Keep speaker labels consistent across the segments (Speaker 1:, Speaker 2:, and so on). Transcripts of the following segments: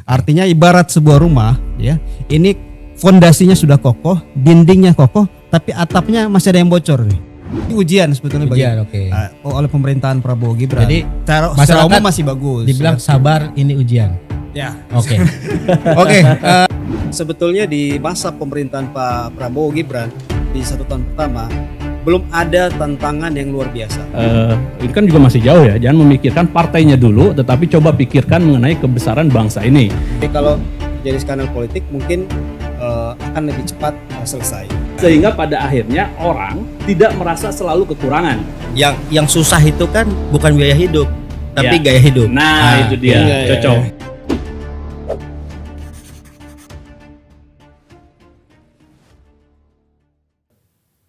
Speaker 1: Artinya ibarat sebuah rumah ya. Ini fondasinya sudah kokoh, dindingnya kokoh, tapi atapnya masih ada yang bocor nih. Ini ujian sebetulnya oleh pemerintahan Prabowo Gibran.
Speaker 2: Jadi
Speaker 1: secara umum masih bagus.
Speaker 2: Dibilang sabar, ini ujian.
Speaker 1: Ya.
Speaker 2: Oke.
Speaker 1: Oke. Sebetulnya di masa pemerintahan Pak Prabowo Gibran di 1 tahun pertama belum ada tantangan yang luar biasa.
Speaker 3: Ini kan juga masih jauh ya. Jangan memikirkan partainya dulu, tetapi coba pikirkan mengenai kebesaran bangsa ini.
Speaker 1: Jadi kalau jadi skandal politik mungkin akan lebih cepat selesai.
Speaker 3: Sehingga pada akhirnya orang tidak merasa selalu kekurangan.
Speaker 2: Yang susah itu kan bukan biaya hidup, tapi gaya hidup.
Speaker 3: Nah, itu dia, cocok.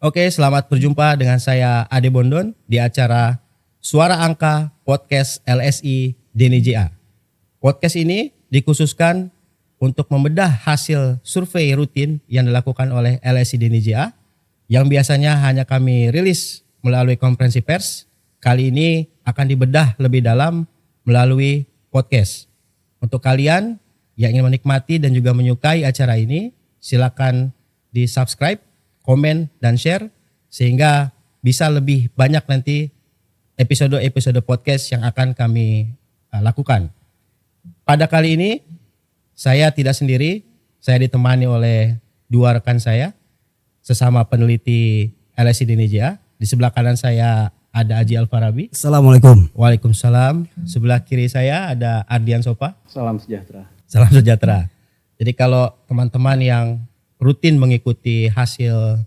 Speaker 2: Oke, selamat berjumpa dengan saya Ade Bondon di acara Suara Angka Podcast LSI DNIJA. Podcast ini dikhususkan untuk membedah hasil survei rutin yang dilakukan oleh LSI DNIJA yang biasanya hanya kami rilis melalui konferensi pers. Kali ini akan dibedah lebih dalam melalui podcast. Untuk kalian yang ingin menikmati dan juga menyukai acara ini, silakan di-subscribe, komen, dan share sehingga bisa lebih banyak nanti episode-episode podcast yang akan kami lakukan. Pada kali ini saya tidak sendiri, saya ditemani oleh 2 rekan saya, sesama peneliti LSI DNIJA. Di sebelah kanan saya ada Aji Alfarabi.
Speaker 1: Assalamualaikum.
Speaker 2: Waalaikumsalam. Sebelah kiri saya ada Ardian Sopa.
Speaker 3: Salam sejahtera.
Speaker 2: Salam sejahtera. Jadi kalau teman-teman yang rutin mengikuti hasil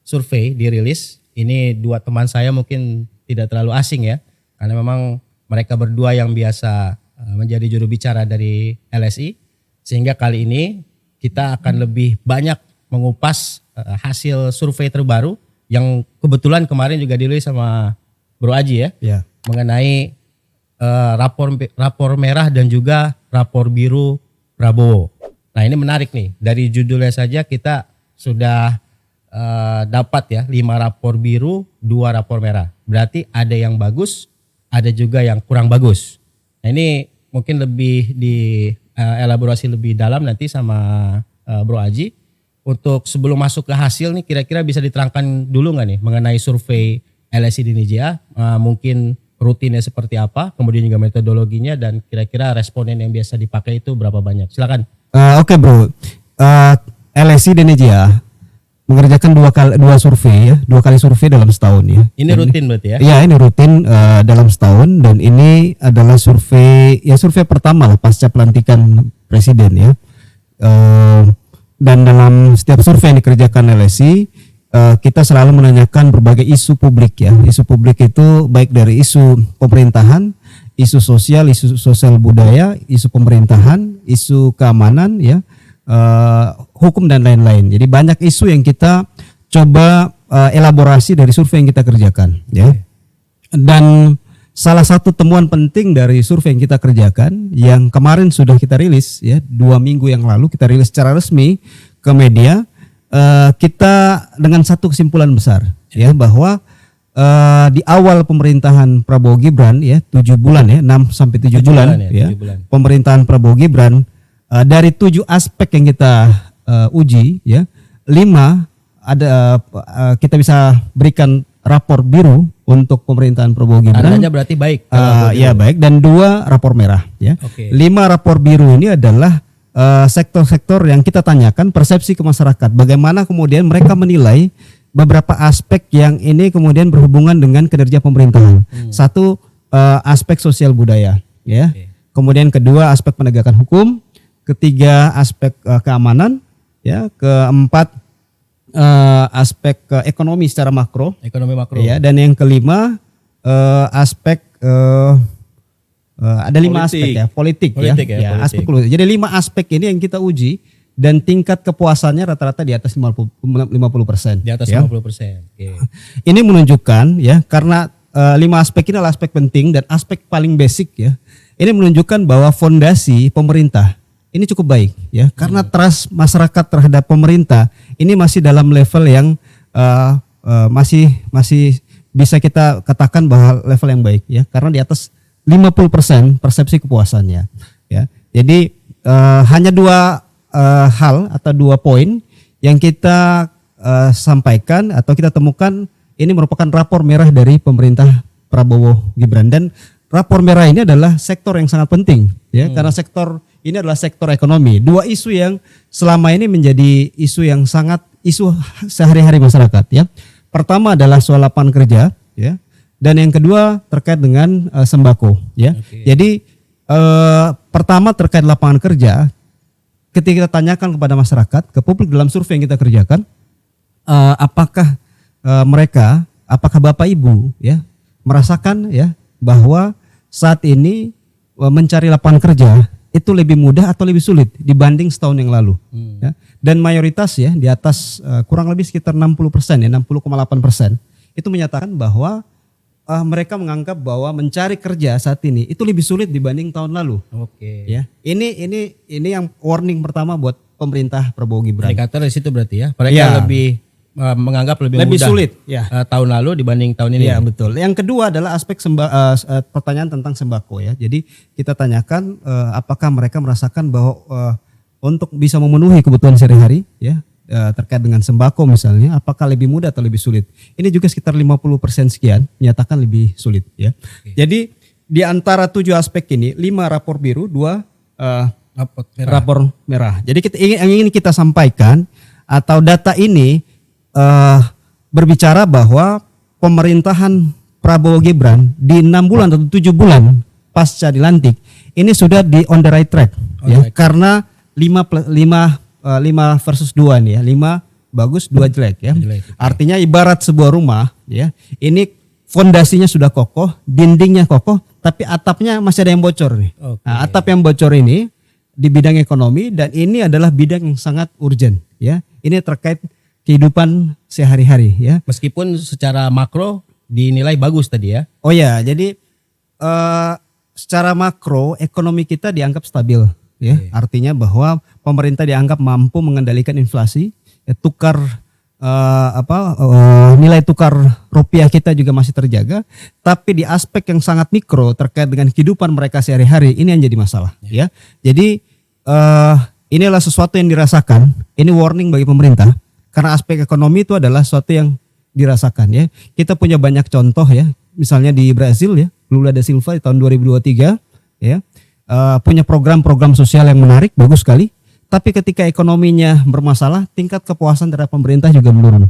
Speaker 2: survei dirilis, ini 2 teman saya mungkin tidak terlalu asing ya, karena memang mereka berdua yang biasa menjadi juru bicara dari LSI, sehingga kali ini kita akan lebih banyak mengupas hasil survei terbaru yang kebetulan kemarin juga dirilis sama Bro Aji ya. Mengenai rapor merah dan juga rapor biru Prabowo. Nah, ini menarik nih, dari judulnya saja kita sudah dapat ya 5 rapor biru, 2 rapor merah. Berarti ada yang bagus, ada juga yang kurang bagus. Nah, ini mungkin lebih elaborasi lebih dalam nanti sama Bro Aji. Untuk sebelum masuk ke hasil nih, kira-kira bisa diterangkan dulu nggak nih mengenai survei LSI DNIJA, mungkin rutinnya seperti apa, kemudian juga metodologinya, dan kira-kira responden yang biasa dipakai itu berapa banyak. Silakan.
Speaker 1: Oke bro, LSI DNIJA mengerjakan 2 survei ya, 2 kali survei dalam setahun ya.
Speaker 2: Ini rutin berarti ya?
Speaker 1: Iya, ini rutin dalam setahun, dan ini adalah survei pertama lah pasca pelantikan presiden ya. Dan dalam setiap survei yang dikerjakan LSI, kita selalu menanyakan berbagai isu publik ya. Isu publik itu baik dari isu pemerintahan, isu sosial budaya, isu pemerintahan, isu keamanan ya, hukum dan lain-lain. Jadi banyak isu yang kita coba elaborasi dari survei yang kita kerjakan ya. Dan salah satu temuan penting dari survei yang kita kerjakan yang kemarin sudah kita rilis ya, 2 minggu yang lalu kita rilis secara resmi ke media, kita dengan satu kesimpulan besar ya, bahwa di awal pemerintahan Prabowo Gibran ya, 7 bulan ya, 6 sampai 7 bulan ya, 7 bulan pemerintahan Prabowo Gibran, dari 7 aspek yang kita uji ya, 5 ada kita bisa berikan rapor biru untuk pemerintahan Prabowo Gibran.
Speaker 2: Tandanya berarti baik.
Speaker 1: Ya baik, dan 2 rapor merah ya. 5 rapor biru ini adalah sektor-sektor yang kita tanyakan persepsi ke masyarakat, bagaimana kemudian mereka menilai beberapa aspek yang ini kemudian berhubungan dengan kinerja pemerintahan. Satu, aspek sosial budaya ya. Kemudian kedua, aspek penegakan hukum. Ketiga, aspek keamanan ya. Keempat, aspek ekonomi secara makro.
Speaker 2: Ekonomi makro.
Speaker 1: Ya, dan yang kelima, aspek ada 5 aspek ya, politik ya. Politik. Aspek politik. Jadi 5 aspek ini yang kita uji, dan tingkat kepuasannya rata-rata di atas 50%.
Speaker 2: Di atas
Speaker 1: ya.
Speaker 2: 50%.
Speaker 1: Ini menunjukkan ya, karena 5 aspek ini adalah aspek penting dan aspek paling basic ya. Ini menunjukkan bahwa fondasi pemerintah ini cukup baik ya, karena trust masyarakat terhadap pemerintah ini masih dalam level yang masih bisa kita katakan bahwa level yang baik ya, karena di atas 50% persepsi kepuasannya ya. Jadi hanya dua hal atau dua poin yang kita sampaikan atau kita temukan ini merupakan rapor merah dari pemerintah Prabowo Gibran, dan rapor merah ini adalah sektor yang sangat penting ya, karena sektor ini adalah sektor ekonomi. Dua isu yang selama ini menjadi isu yang sangat isu sehari-hari masyarakat ya. Pertama adalah soal lapangan kerja ya, dan yang kedua terkait dengan sembako ya. Jadi pertama terkait lapangan kerja, ketika kita tanyakan kepada masyarakat, ke publik dalam survei yang kita kerjakan, apakah mereka, apakah Bapak Ibu ya merasakan ya bahwa saat ini mencari lapangan kerja itu lebih mudah atau lebih sulit dibanding setahun yang lalu ya. Dan mayoritas ya di atas kurang lebih sekitar 60% ya, 60,8% itu menyatakan bahwa mereka menganggap bahwa mencari kerja saat ini itu lebih sulit dibanding tahun lalu.
Speaker 2: Oke.
Speaker 1: Ya. Ini yang warning pertama buat pemerintah Prabowo Gibran.
Speaker 2: Indikator dari situ berarti ya. Mereka
Speaker 1: Ya.
Speaker 2: lebih menganggap lebih mudah
Speaker 1: sulit ya.
Speaker 2: tahun lalu dibanding tahun ini.
Speaker 1: Iya betul. Yang kedua adalah aspek pertanyaan tentang sembako ya. Jadi kita tanyakan apakah mereka merasakan bahwa untuk bisa memenuhi kebutuhan sehari-hari ya terkait dengan sembako misalnya, apakah lebih mudah atau lebih sulit? Ini juga sekitar 50% sekian menyatakan lebih sulit ya. Jadi di antara 7 aspek ini 5 rapor biru, 2 rapor merah. Jadi yang ingin kita sampaikan atau data ini berbicara bahwa pemerintahan Prabowo Gibran di 6 bulan atau 7 bulan pasca dilantik ini sudah di on the right track ya, karena 5 versus 2 nih ya, 5 bagus 2 jelek ya. Artinya ibarat sebuah rumah ya, ini fondasinya sudah kokoh, dindingnya kokoh, tapi atapnya masih ada yang bocor nih. Nah, atap yang bocor ini di bidang ekonomi, dan ini adalah bidang yang sangat urgent ya. Ini terkait kehidupan sehari-hari ya.
Speaker 2: Meskipun secara makro dinilai bagus tadi ya.
Speaker 1: Oh ya, jadi secara makro ekonomi kita dianggap stabil ya. Artinya bahwa pemerintah dianggap mampu mengendalikan inflasi, ya, nilai tukar rupiah kita juga masih terjaga, tapi di aspek yang sangat mikro terkait dengan kehidupan mereka sehari-hari ini yang jadi masalah ya. Jadi inilah sesuatu yang dirasakan, ini warning bagi pemerintah. Karena aspek ekonomi itu adalah sesuatu yang dirasakan ya. Kita punya banyak contoh ya. Misalnya di Brazil ya, Lula da Silva di tahun 2023 ya. Punya program-program sosial yang menarik, bagus sekali. Tapi ketika ekonominya bermasalah, tingkat kepuasan terhadap pemerintah juga menurun.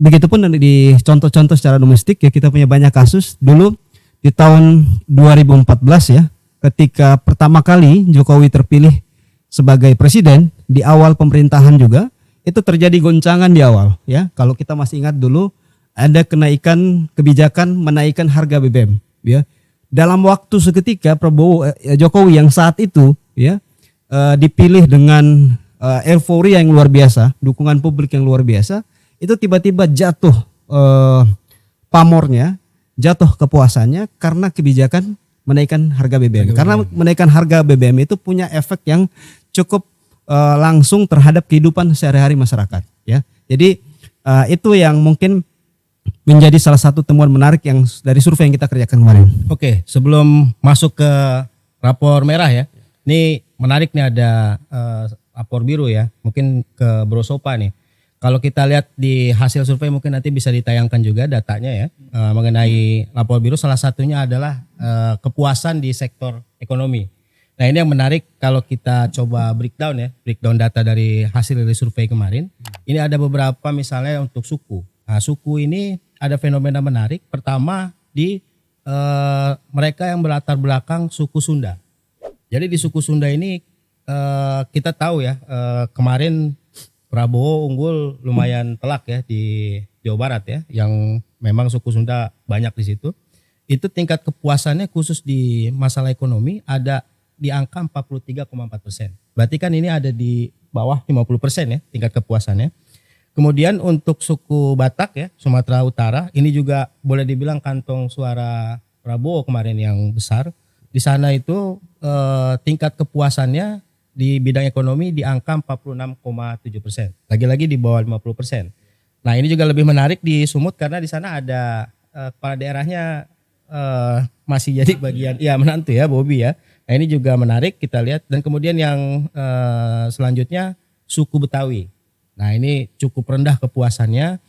Speaker 1: Begitupun di contoh-contoh secara domestik ya, kita punya banyak kasus. Dulu di tahun 2014 ya, ketika pertama kali Jokowi terpilih sebagai presiden, di awal pemerintahan juga itu terjadi goncangan di awal ya. Kalau kita masih ingat dulu ada kenaikan kebijakan menaikkan harga BBM ya. Dalam waktu seketika Jokowi yang saat itu ya dipilih dengan euforia yang luar biasa, dukungan publik yang luar biasa, itu tiba-tiba jatuh pamornya, jatuh kepuasannya karena kebijakan menaikkan harga BBM. Karena menaikkan harga BBM itu punya efek yang cukup langsung terhadap kehidupan sehari-hari masyarakat ya. Jadi itu yang mungkin menjadi salah satu temuan menarik yang dari survei yang kita kerjakan kemarin.
Speaker 2: Oke, sebelum masuk ke rapor merah ya. Ini menarik nih, ada rapor biru ya. Mungkin ke Bro Sopa nih. Kalau kita lihat di hasil survei mungkin nanti bisa ditayangkan juga datanya ya. Mengenai rapor biru salah satunya adalah kepuasan di sektor ekonomi. Nah, ini yang menarik kalau kita coba breakdown data dari hasil dari survei kemarin. Ini ada beberapa misalnya untuk suku. Nah, suku ini ada fenomena menarik. Pertama di mereka yang berlatar belakang suku Sunda. Jadi di suku Sunda ini kita tahu ya kemarin Prabowo unggul lumayan telak ya di Jawa Barat ya, yang memang suku Sunda banyak di situ. Itu tingkat kepuasannya khusus di masalah ekonomi ada di angka 43,4%. Berarti kan ini ada di bawah 50% ya tingkat kepuasannya. Kemudian untuk suku Batak ya, Sumatera Utara, ini juga boleh dibilang kantong suara Prabowo kemarin yang besar. Di sana itu tingkat kepuasannya di bidang ekonomi di angka 46,7%. Lagi-lagi di bawah 50%. Nah, ini juga lebih menarik di Sumut karena di sana ada kepala daerahnya masih jadi bagian menantu ya, Bobi ya. Nah, ini juga menarik kita lihat. Dan kemudian yang selanjutnya suku Betawi. Nah, ini cukup rendah kepuasannya,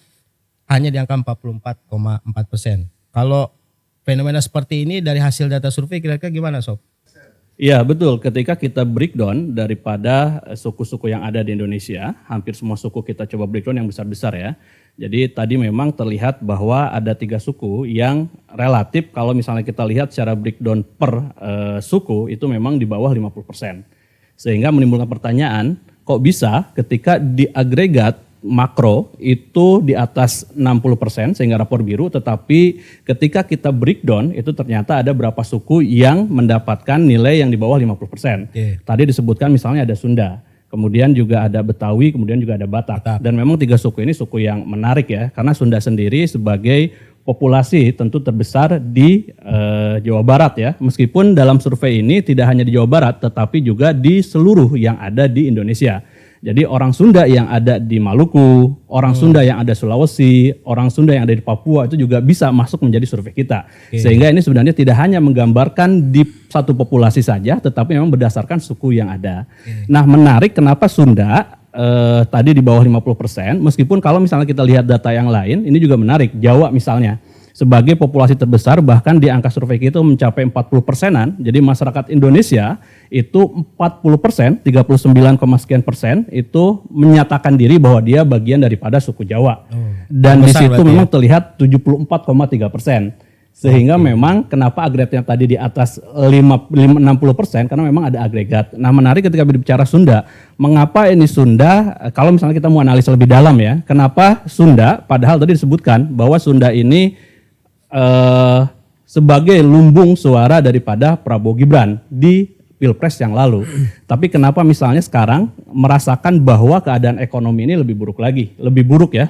Speaker 2: hanya di angka 44,4%. Kalau fenomena seperti ini dari hasil data survei kira-kira gimana, Sob?
Speaker 3: Iya betul, ketika kita breakdown daripada suku-suku yang ada di Indonesia, hampir semua suku kita coba breakdown yang besar-besar ya. Jadi tadi memang terlihat bahwa ada 3 suku yang relatif kalau misalnya kita lihat secara breakdown per suku itu memang di bawah 50%. Sehingga menimbulkan pertanyaan, kok bisa ketika di agregat makro itu di atas 60% sehingga rapor biru, tetapi ketika kita breakdown itu ternyata ada berapa suku yang mendapatkan nilai yang di bawah 50%. Tadi disebutkan misalnya ada Sunda, kemudian juga ada Betawi, kemudian juga ada Batak. Dan memang 3 suku ini suku yang menarik ya, karena Sunda sendiri sebagai populasi tentu terbesar di Jawa Barat ya. Meskipun dalam survei ini tidak hanya di Jawa Barat, tetapi juga di seluruh yang ada di Indonesia. Jadi orang Sunda yang ada di Maluku, orang Sunda yang ada Sulawesi, orang Sunda yang ada di Papua itu juga bisa masuk menjadi survei kita. Sehingga ini sebenarnya tidak hanya menggambarkan di satu populasi saja, tetapi memang berdasarkan suku yang ada. Nah menarik kenapa Sunda tadi di bawah 50%, meskipun kalau misalnya kita lihat data yang lain, ini juga menarik. Jawa misalnya, sebagai populasi terbesar bahkan di angka survei kita mencapai 40%-an. Jadi masyarakat Indonesia itu 40%, 39, sekian persen itu menyatakan diri bahwa dia bagian daripada suku Jawa. Dan di situ memang terlihat 74,3%. Sehingga memang kenapa agregatnya tadi di atas 60% karena memang ada agregat. Nah menarik ketika berbicara Sunda, mengapa ini Sunda, kalau misalnya kita mau analisa lebih dalam ya, kenapa Sunda, padahal tadi disebutkan bahwa Sunda ini sebagai lumbung suara daripada Prabowo Gibran di Pilpres yang lalu. Tapi kenapa misalnya sekarang merasakan bahwa keadaan ekonomi ini lebih buruk lagi, lebih buruk ya,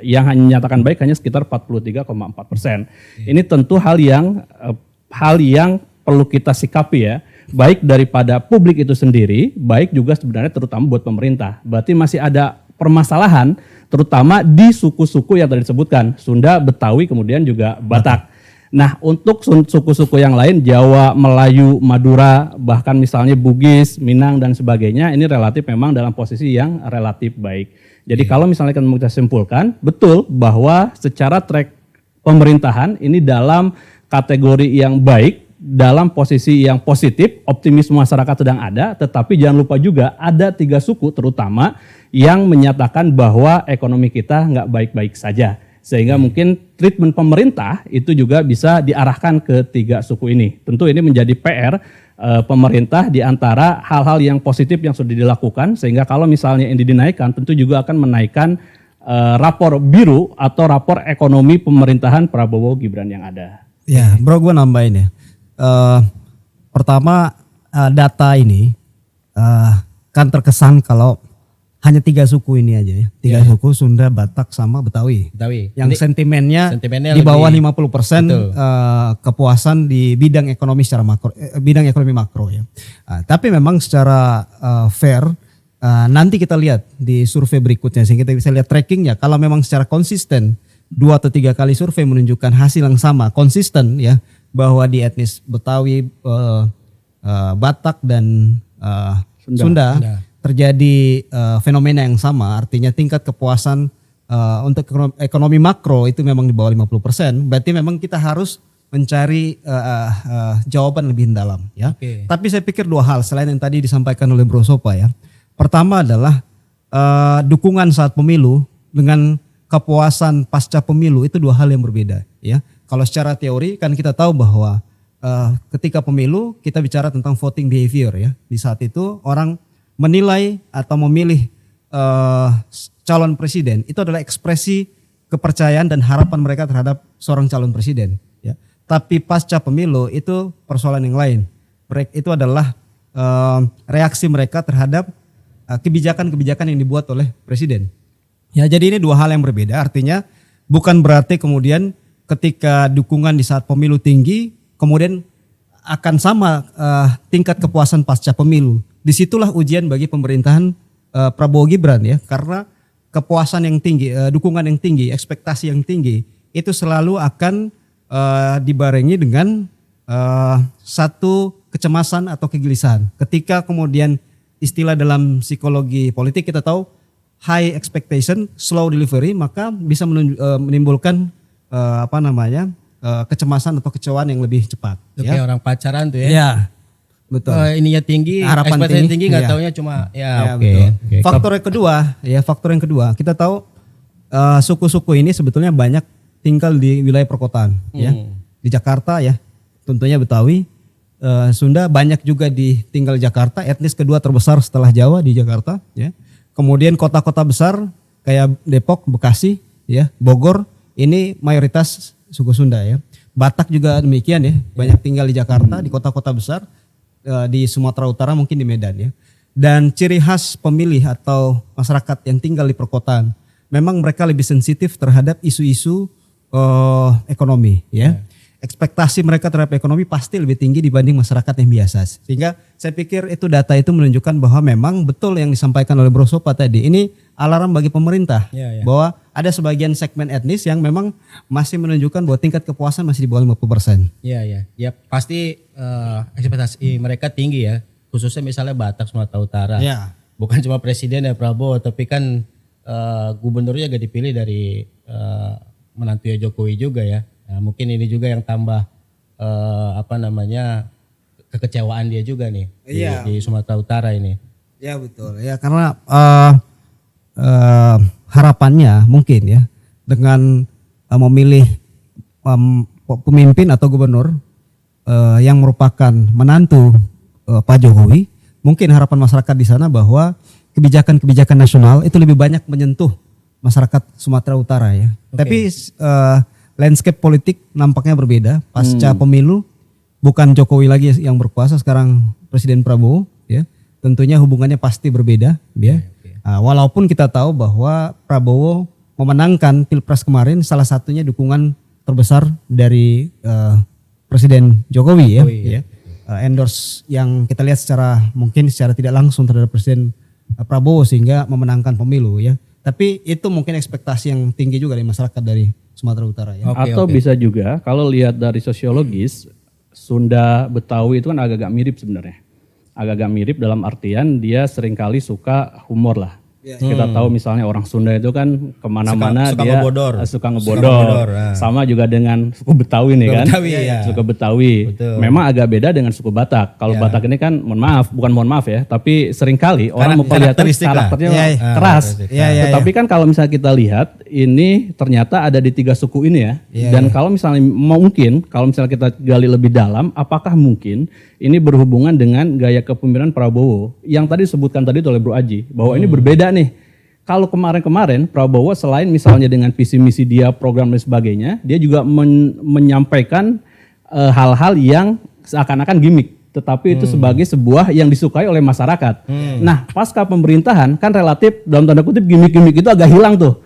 Speaker 3: yang hanya menyatakan baik hanya sekitar 43,4%. Ini tentu hal yang perlu kita sikapi ya, baik daripada publik itu sendiri, baik juga sebenarnya terutama buat pemerintah. Berarti masih ada permasalahan terutama di suku-suku yang tadi disebutkan, Sunda, Betawi, kemudian juga Batak. Nah untuk suku-suku yang lain, Jawa, Melayu, Madura, bahkan misalnya Bugis, Minang dan sebagainya, ini relatif memang dalam posisi yang relatif baik. Jadi kalau misalnya kita simpulkan, betul bahwa secara track pemerintahan ini dalam kategori yang baik, dalam posisi yang positif, optimisme masyarakat sedang ada, tetapi jangan lupa juga ada 3 suku terutama yang menyatakan bahwa ekonomi kita nggak baik-baik saja. Sehingga mungkin treatment pemerintah itu juga bisa diarahkan ke 3 suku ini. Tentu ini menjadi PR pemerintah di antara hal-hal yang positif yang sudah dilakukan, sehingga kalau misalnya ini dinaikkan tentu juga akan menaikkan rapor biru atau rapor ekonomi pemerintahan Prabowo Gibran yang ada.
Speaker 1: Ya bro, gue nambahin ya. Pertama data ini kan terkesan kalau hanya 3 suku ini aja ya. 3 suku, Sunda, Batak sama Betawi. Yang sentimennya di bawah 50% kepuasan di bidang ekonomi secara makro, bidang ekonomi makro ya. Tapi memang secara fair nanti kita lihat di survei berikutnya sehingga kita bisa lihat trackingnya. Kalau memang secara konsisten 2 atau 3 kali survei menunjukkan hasil yang sama, konsisten ya, bahwa di etnis Betawi, Batak dan Sunda terjadi fenomena yang sama, artinya tingkat kepuasan untuk ekonomi makro itu memang di bawah 50%, berarti memang kita harus mencari jawaban lebih dalam ya. Tapi saya pikir 2 hal selain yang tadi disampaikan oleh Bro Sopa ya. Pertama adalah dukungan saat pemilu dengan kepuasan pasca pemilu itu 2 hal yang berbeda ya. Kalau secara teori kan kita tahu bahwa ketika pemilu kita bicara tentang voting behavior ya. Di saat itu orang menilai atau memilih calon presiden itu adalah ekspresi kepercayaan dan harapan mereka terhadap seorang calon presiden ya. Tapi pasca pemilu itu persoalan yang lain. Itu adalah reaksi mereka terhadap kebijakan-kebijakan yang dibuat oleh presiden. Ya, jadi ini 2 hal yang berbeda. Artinya bukan berarti kemudian ketika dukungan di saat pemilu tinggi kemudian akan sama tingkat kepuasan pasca pemilu. Disitulah ujian bagi pemerintahan Prabowo Gibran ya, karena kepuasan yang tinggi, dukungan yang tinggi, ekspektasi yang tinggi itu selalu akan dibarengi dengan satu kecemasan atau kegelisahan. Ketika kemudian istilah dalam psikologi politik kita tahu high expectation, slow delivery, maka bisa menimbulkan kecemasan atau kecewaan yang lebih cepat.
Speaker 2: Itu kayak orang pacaran tuh ya.
Speaker 1: Ya, betul.
Speaker 2: Ininya tinggi,
Speaker 1: Harapan
Speaker 2: ekspektasi tinggi nggak
Speaker 1: iya.
Speaker 2: taunya cuma
Speaker 1: Ya,
Speaker 2: oke.
Speaker 1: betul.
Speaker 2: Oke.
Speaker 1: Faktor yang kedua, kita tahu suku-suku ini sebetulnya banyak tinggal di wilayah perkotaan, ya. Di Jakarta ya, tentunya Betawi, Sunda banyak juga tinggal di Jakarta, etnis kedua terbesar setelah Jawa di Jakarta, ya. Kemudian kota-kota besar kayak Depok, Bekasi, ya, Bogor, ini mayoritas suku Sunda ya. Batak juga demikian ya, banyak tinggal di Jakarta, di kota-kota besar, di Sumatera Utara mungkin di Medan ya. Dan ciri khas pemilih atau masyarakat yang tinggal di perkotaan, memang mereka lebih sensitif terhadap isu-isu ekonomi ya. Ekspektasi mereka terhadap ekonomi pasti lebih tinggi dibanding masyarakat yang biasa. Sehingga saya pikir data itu menunjukkan bahwa memang betul yang disampaikan oleh Bro Sopa tadi. Ini alarm bagi pemerintah bahwa ada sebagian segmen etnis yang memang masih menunjukkan bahwa tingkat kepuasan masih di bawah 50%.
Speaker 2: Iya. Ya pasti ekspektasi mereka tinggi ya. Khususnya misalnya Batak, Sumatera Utara.
Speaker 1: Ya.
Speaker 2: Bukan cuma presiden ya Prabowo, tapi kan gubernurnya juga dipilih dari menantunya Jokowi juga ya. Nah, mungkin ini juga yang tambah kekecewaan dia juga nih di Sumatera Utara ini.
Speaker 1: Ya betul ya, karena harapannya mungkin ya dengan memilih pemimpin atau gubernur yang merupakan menantu Pak Jokowi, mungkin harapan masyarakat di sana bahwa kebijakan-kebijakan nasional itu lebih banyak menyentuh masyarakat Sumatera Utara ya.
Speaker 2: Okay.
Speaker 1: Tapi landscape politik nampaknya berbeda pasca pemilu, bukan Jokowi lagi yang berkuasa, sekarang Presiden Prabowo ya. Tentunya hubungannya pasti berbeda ya. Walaupun kita tahu bahwa Prabowo memenangkan Pilpres kemarin salah satunya dukungan terbesar dari Presiden Jokowi ya. Endorse yang kita lihat mungkin secara tidak langsung terhadap Presiden Prabowo sehingga memenangkan pemilu ya. Tapi itu mungkin ekspektasi yang tinggi juga dari masyarakat dari Sumatera Utara ya.
Speaker 3: Atau bisa juga kalau lihat dari sosiologis, Sunda Betawi itu kan agak-agak mirip sebenarnya. Agak-agak mirip dalam artian dia seringkali suka humor lah. Kita tahu misalnya orang Sunda itu kan kemana-mana
Speaker 2: suka
Speaker 3: dia suka ngebodor. Sama juga dengan suku Betawi nih kan. Suku Betawi.
Speaker 2: Betul.
Speaker 3: Memang agak beda dengan suku Batak. Kalau Batak ini kan mohon maaf ya, tapi seringkali orang memperlihatkan karakternya keras. Tetapi kan kalau misalnya kita lihat ini ternyata ada di 3 suku ini ya. Dan kalau misalnya kalau misalnya kita gali lebih dalam, apakah mungkin ini berhubungan dengan gaya kepemimpinan Prabowo yang tadi disebutkan tadi oleh Bro Aji bahwa ini berbeda nih. Kalau kemarin Prabowo selain misalnya dengan visi misi dia, program dan sebagainya, dia juga menyampaikan hal-hal yang seakan-akan gimmick, tetapi itu sebagai sebuah yang disukai oleh masyarakat. Nah, pasca pemerintahan kan relatif dalam tanda kutip gimmick-gimmick itu agak hilang tuh.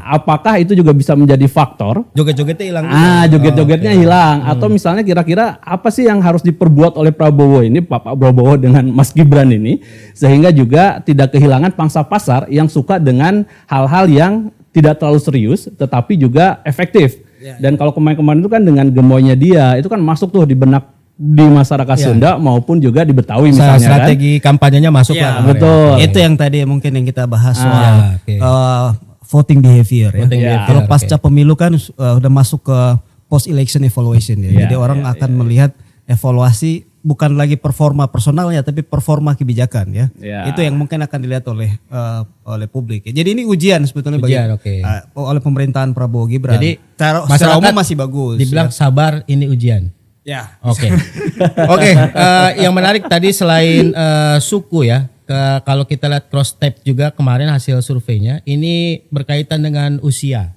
Speaker 3: Apakah itu juga bisa menjadi faktor?
Speaker 2: Joget-jogetnya hilang.
Speaker 3: Joget-jogetnya hilang. Atau misalnya kira-kira apa sih yang harus diperbuat oleh Prabowo ini, Pak Prabowo dengan Mas Gibran ini, sehingga juga tidak kehilangan pangsa pasar yang suka dengan hal-hal yang tidak terlalu serius, tetapi juga efektif. Dan kalau kemarin-kemarin itu kan dengan gemoynya dia, itu kan masuk tuh di benak di masyarakat Sunda maupun juga di Betawi misalnya
Speaker 2: strategi kampanyenya masuk lah.
Speaker 3: Betul.
Speaker 1: Itu yang tadi mungkin yang kita bahas soal voting behavior ya. Kalau pasca pemilu kan udah masuk ke post election evaluation ya. Jadi orang akan melihat evaluasi bukan lagi performa personalnya tapi performa kebijakan ya. Itu yang mungkin akan dilihat oleh publik. Jadi ini ujian sebetulnya oleh pemerintahan Prabowo Gibran.
Speaker 2: Jadi
Speaker 1: secara umum masih bagus.
Speaker 2: Dibilang sabar, ini ujian.
Speaker 1: Ya.
Speaker 2: Oke. Yang menarik tadi selain suku ya, kalau kita lihat cross tab juga kemarin hasil surveinya, ini berkaitan dengan usia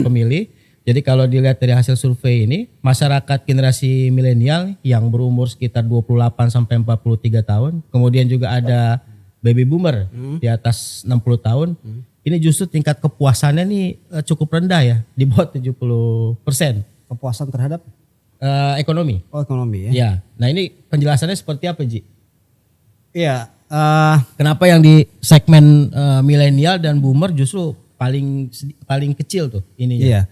Speaker 2: pemilih. Jadi kalau dilihat dari hasil survei ini, masyarakat generasi milenial yang berumur sekitar 28 sampai 43 tahun, kemudian juga ada baby boomer di atas 60 tahun. Ini justru tingkat kepuasannya nih cukup rendah ya, di bawah 70%.
Speaker 1: Kepuasan terhadap
Speaker 2: ekonomi.
Speaker 1: Ekonomi ya.
Speaker 2: Ya. Nah ini penjelasannya seperti apa Ji?
Speaker 1: Iya.
Speaker 2: Kenapa yang di segmen milenial dan boomer justru paling kecil tuh ininya?
Speaker 1: Iya.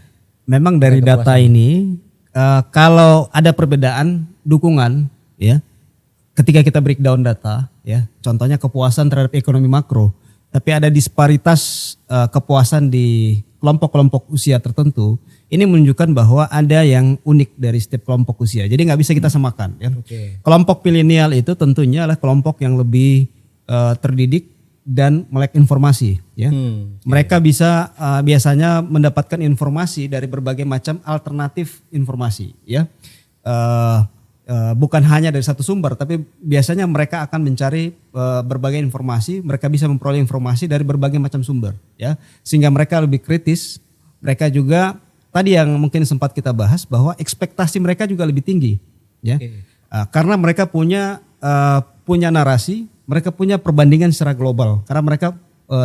Speaker 1: Memang dari data ini kalau ada perbedaan dukungan ya. Ketika kita breakdown data, ya, contohnya kepuasan terhadap ekonomi makro, tapi ada disparitas kepuasan di kelompok-kelompok usia tertentu. Ini menunjukkan bahwa ada yang unik dari setiap kelompok usia. Jadi nggak bisa kita samakan. Ya. Kelompok milenial itu tentunya adalah kelompok yang lebih terdidik dan melek informasi. Ya. Mereka bisa biasanya mendapatkan informasi dari berbagai macam alternatif informasi. Ya. Bukan hanya dari satu sumber, tapi biasanya mereka akan mencari berbagai informasi. Mereka bisa memperoleh informasi dari berbagai macam sumber, ya, sehingga mereka lebih kritis. Mereka juga tadi yang mungkin sempat kita bahas bahwa ekspektasi mereka juga lebih tinggi, ya, karena mereka punya narasi, mereka punya perbandingan secara global, karena mereka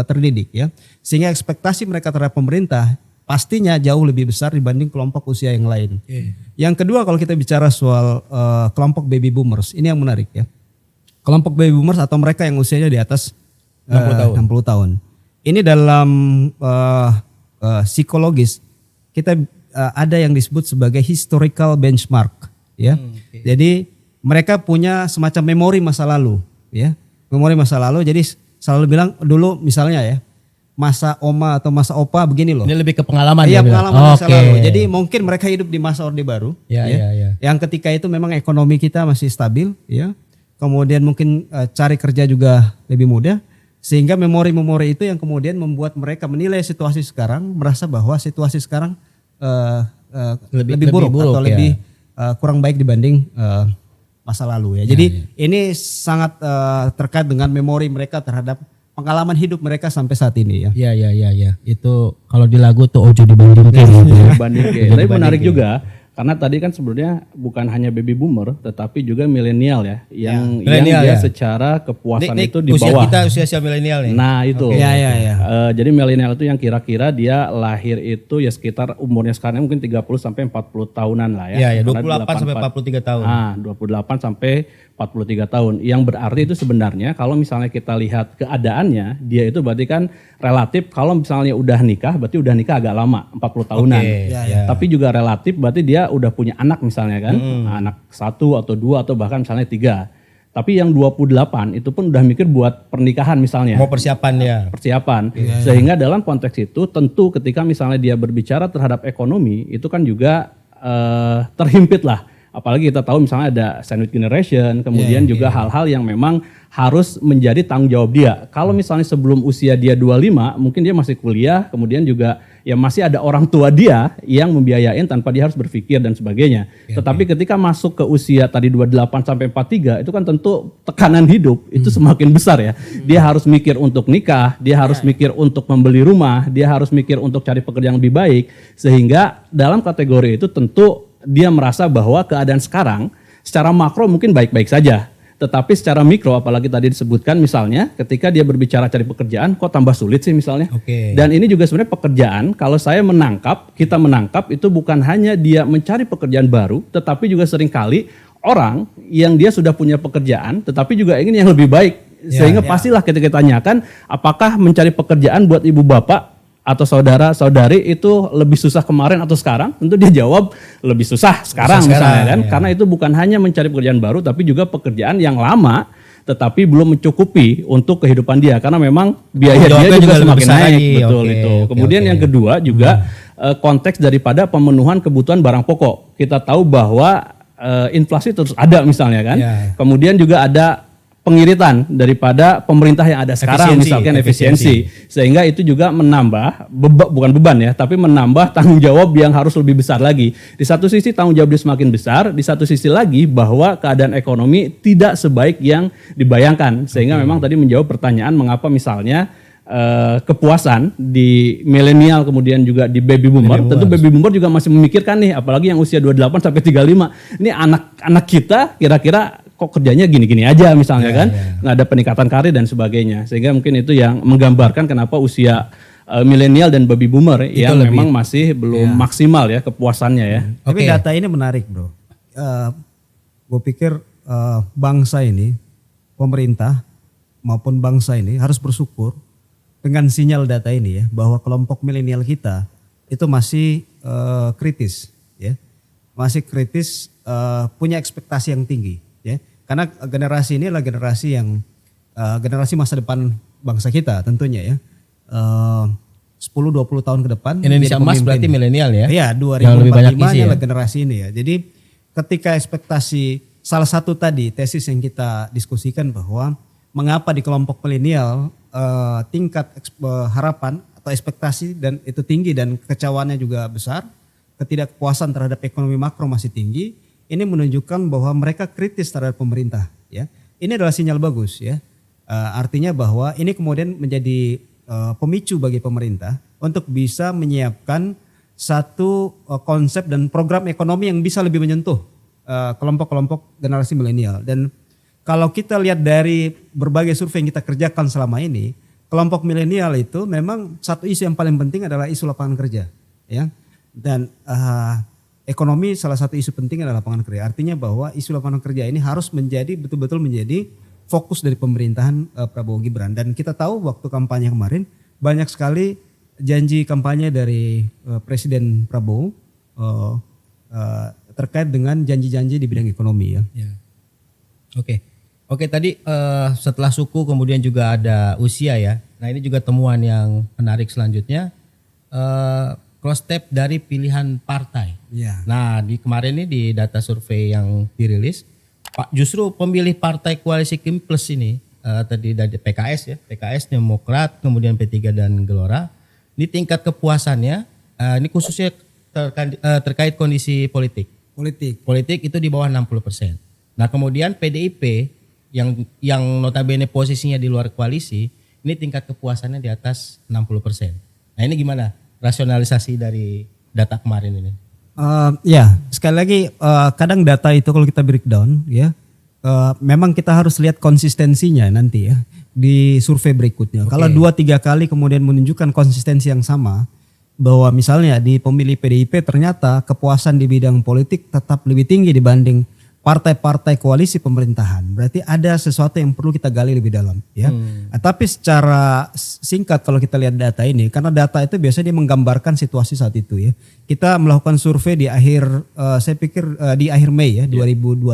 Speaker 1: terdidik, ya, sehingga ekspektasi mereka terhadap pemerintah pastinya jauh lebih besar dibanding kelompok usia yang lain. Yang kedua, kalau kita bicara soal kelompok baby boomers, ini yang menarik, ya. Kelompok baby boomers atau mereka yang usianya di atas 60 tahun. Ini dalam psikologis kita ada yang disebut sebagai historical benchmark, ya. Jadi mereka punya semacam memori masa lalu, ya. Memori masa lalu, jadi selalu bilang dulu misalnya, ya, masa oma atau masa opa begini loh.
Speaker 2: Ini lebih ke pengalaman.
Speaker 1: Iya, pengalaman masa lalu. Jadi mungkin mereka hidup di masa Orde Baru.
Speaker 2: Ya.
Speaker 1: Yang ketika itu memang ekonomi kita masih stabil, ya. Kemudian mungkin cari kerja juga lebih mudah. Sehingga memori-memori itu yang kemudian membuat mereka menilai situasi sekarang, merasa bahwa situasi sekarang lebih buruk atau lebih kurang baik dibanding masa lalu, ya. Jadi ini sangat terkait dengan memori mereka terhadap pengalaman hidup mereka sampai saat ini, ya.
Speaker 2: Iya. Itu kalau di lagu tuh ojo dibandingkan.
Speaker 3: Tapi menarik juga karena tadi kan sebenarnya bukan hanya baby boomer tetapi juga milenial, ya, yang dia secara kepuasan itu di bawah.
Speaker 2: Usia milenial nih.
Speaker 3: Nah, itu.
Speaker 1: Jadi
Speaker 3: milenial itu yang kira-kira dia lahir itu ya sekitar umurnya sekarang mungkin 30 sampai 40 tahunan lah, ya.
Speaker 2: Iya, 28 sampai 43 tahun.
Speaker 3: 28 sampai 43 tahun. Yang berarti itu sebenarnya kalau misalnya kita lihat keadaannya, dia itu berarti kan relatif kalau misalnya udah nikah, berarti udah nikah agak lama, 40 tahunan. Tapi juga relatif berarti dia udah punya anak misalnya kan, anak 1 atau 2 atau bahkan misalnya 3. Tapi yang 28 itu pun udah mikir buat pernikahan misalnya.
Speaker 2: Mau persiapan ya.
Speaker 3: Persiapan. Sehingga dalam konteks itu tentu ketika misalnya dia berbicara terhadap ekonomi itu kan juga terhimpit lah. Apalagi kita tahu misalnya ada sandwich generation, kemudian juga hal-hal yang memang harus menjadi tanggung jawab dia. Kalau misalnya sebelum usia dia 25, mungkin dia masih kuliah, kemudian juga ya masih ada orang tua dia yang membiayain tanpa dia harus berpikir dan sebagainya. Tetapi ketika masuk ke usia tadi 28 sampai 43, itu kan tentu tekanan hidup itu semakin besar, ya. Dia harus mikir untuk nikah, dia harus mikir untuk membeli rumah, dia harus mikir untuk cari pekerjaan yang lebih baik. Sehingga dalam kategori itu tentu dia merasa bahwa keadaan sekarang secara makro mungkin baik-baik saja. Tetapi secara mikro apalagi tadi disebutkan misalnya ketika dia berbicara cari pekerjaan kok tambah sulit sih misalnya. Dan ini juga sebenarnya pekerjaan kalau saya kita menangkap itu bukan hanya dia mencari pekerjaan baru tetapi juga seringkali orang yang dia sudah punya pekerjaan tetapi juga ingin yang lebih baik. Sehingga pastilah ketika kita tanyakan apakah mencari pekerjaan buat ibu bapak atau saudara-saudari itu lebih susah kemarin atau sekarang? Tentu dia jawab lebih susah sekarang misalnya kan. Karena itu bukan hanya mencari pekerjaan baru tapi juga pekerjaan yang lama tetapi belum mencukupi untuk kehidupan dia karena memang biaya dia juga semakin naik. Betul itu. Kemudian yang kedua juga konteks daripada pemenuhan kebutuhan barang pokok. Kita tahu bahwa inflasi terus ada misalnya kan. Kemudian juga ada pengiritan daripada pemerintah yang ada sekarang misalkan efisiensi. Sehingga itu juga menambah bukan beban ya, tapi menambah tanggung jawab yang harus lebih besar lagi. Di satu sisi tanggung jawab dia semakin besar, di satu sisi lagi bahwa keadaan ekonomi tidak sebaik yang dibayangkan. Sehingga memang tadi menjawab pertanyaan mengapa misalnya kepuasan di milenial kemudian juga di baby boomer. Tentu baby boomer juga masih memikirkan nih apalagi yang usia 28 sampai 35. Ini anak-anak kita kira-kira kok kerjanya gini-gini aja misalnya kan. Nggak ada peningkatan karir dan sebagainya. Sehingga mungkin itu yang menggambarkan kenapa usia milenial dan baby boomer itu yang memang masih belum maksimal ya kepuasannya ya.
Speaker 1: Tapi data ini menarik, Bro. Gue pikir bangsa ini, pemerintah maupun bangsa ini harus bersyukur dengan sinyal data ini ya, bahwa kelompok milenial kita itu masih kritis ya. Masih kritis, punya ekspektasi yang tinggi ya. Karena generasi ini adalah generasi yang generasi masa depan bangsa kita tentunya ya. 10-20 tahun ke depan
Speaker 2: Indonesia
Speaker 1: menjadi
Speaker 2: emas
Speaker 1: pemimpin.
Speaker 2: berarti milenial ya.
Speaker 1: Iya,
Speaker 2: Yang lebih banyak
Speaker 1: 2045
Speaker 2: isi ya.
Speaker 1: adalah generasi ini ya. Jadi ketika ekspektasi salah satu tadi tesis yang kita diskusikan bahwa mengapa di kelompok milenial tingkat harapan atau ekspektasi dan itu tinggi dan kekecauannya juga besar, ketidakpuasan terhadap ekonomi makro masih tinggi, ini menunjukkan bahwa mereka kritis terhadap pemerintah ya. Ini adalah sinyal bagus ya. Artinya bahwa ini kemudian menjadi pemicu bagi pemerintah untuk bisa menyiapkan satu konsep dan program ekonomi yang bisa lebih menyentuh kelompok-kelompok generasi milenial. Dan kalau kita lihat dari berbagai survei yang kita kerjakan selama ini, kelompok milenial itu memang satu isu yang paling penting adalah isu lapangan kerja, ya. Dan ekonomi salah satu isu penting adalah lapangan kerja. Artinya bahwa isu lapangan kerja ini harus menjadi betul-betul menjadi fokus dari pemerintahan Prabowo Gibran. Dan kita tahu waktu kampanye kemarin banyak sekali janji kampanye dari Presiden Prabowo terkait dengan janji-janji di bidang ekonomi ya.
Speaker 2: Ya. Oke, tadi setelah suku kemudian juga ada usia ya. Nah ini juga temuan yang menarik selanjutnya. Cross step dari pilihan partai.
Speaker 1: Ya.
Speaker 2: Nah di kemarin ini di data survei yang dirilis, justru pemilih partai koalisi Kim Plus ini tadi dari PKS ya, PKS, Demokrat, kemudian P3 dan Gelora, ini tingkat kepuasannya, ini khususnya terkait kondisi politik. Politik itu di bawah 60%. Nah kemudian PDIP yang notabene posisinya di luar koalisi, ini tingkat kepuasannya di atas 60%. Nah ini gimana rasionalisasi dari data kemarin ini?
Speaker 1: Ya, sekali lagi kadang data itu kalau kita breakdown ya, memang kita harus lihat konsistensinya nanti ya di survei berikutnya.
Speaker 2: Oke.
Speaker 1: Kalau 2-3 kali kemudian menunjukkan konsistensi yang sama, bahwa misalnya di pemilih PDIP ternyata kepuasan di bidang politik tetap lebih tinggi dibanding partai-partai koalisi pemerintahan, berarti ada sesuatu yang perlu kita gali lebih dalam ya. Tapi secara singkat kalau kita lihat data ini, karena data itu biasanya dia menggambarkan situasi saat itu ya. Kita melakukan survei di akhir saya pikir di akhir Mei ya 2025.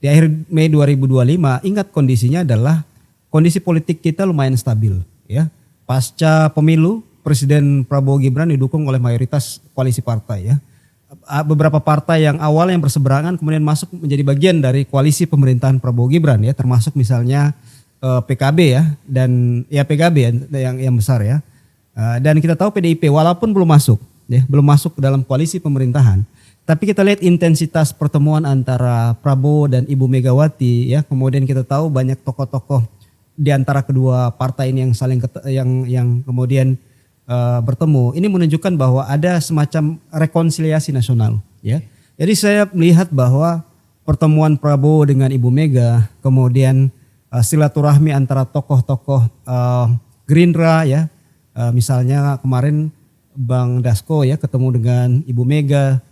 Speaker 1: Di akhir Mei 2025, ingat kondisinya adalah kondisi politik kita lumayan stabil ya. Pasca pemilu Presiden Prabowo Gibran didukung oleh mayoritas koalisi partai ya. Beberapa partai yang awal yang berseberangan kemudian masuk menjadi bagian dari koalisi pemerintahan Prabowo Gibran ya, termasuk misalnya PKB ya, dan ya PKB yang besar ya. Dan kita tahu PDIP walaupun belum masuk ya, belum masuk ke dalam koalisi pemerintahan, tapi kita lihat intensitas pertemuan antara Prabowo dan Ibu Megawati ya, kemudian kita tahu banyak tokoh-tokoh di antara kedua partai ini yang saling yang kemudian bertemu. Ini menunjukkan bahwa ada semacam rekonsiliasi nasional ya. Jadi saya melihat bahwa pertemuan Prabowo dengan Ibu Mega, kemudian silaturahmi antara tokoh-tokoh Gerindra ya, misalnya kemarin Bang Dasko ya ketemu dengan Ibu Mega,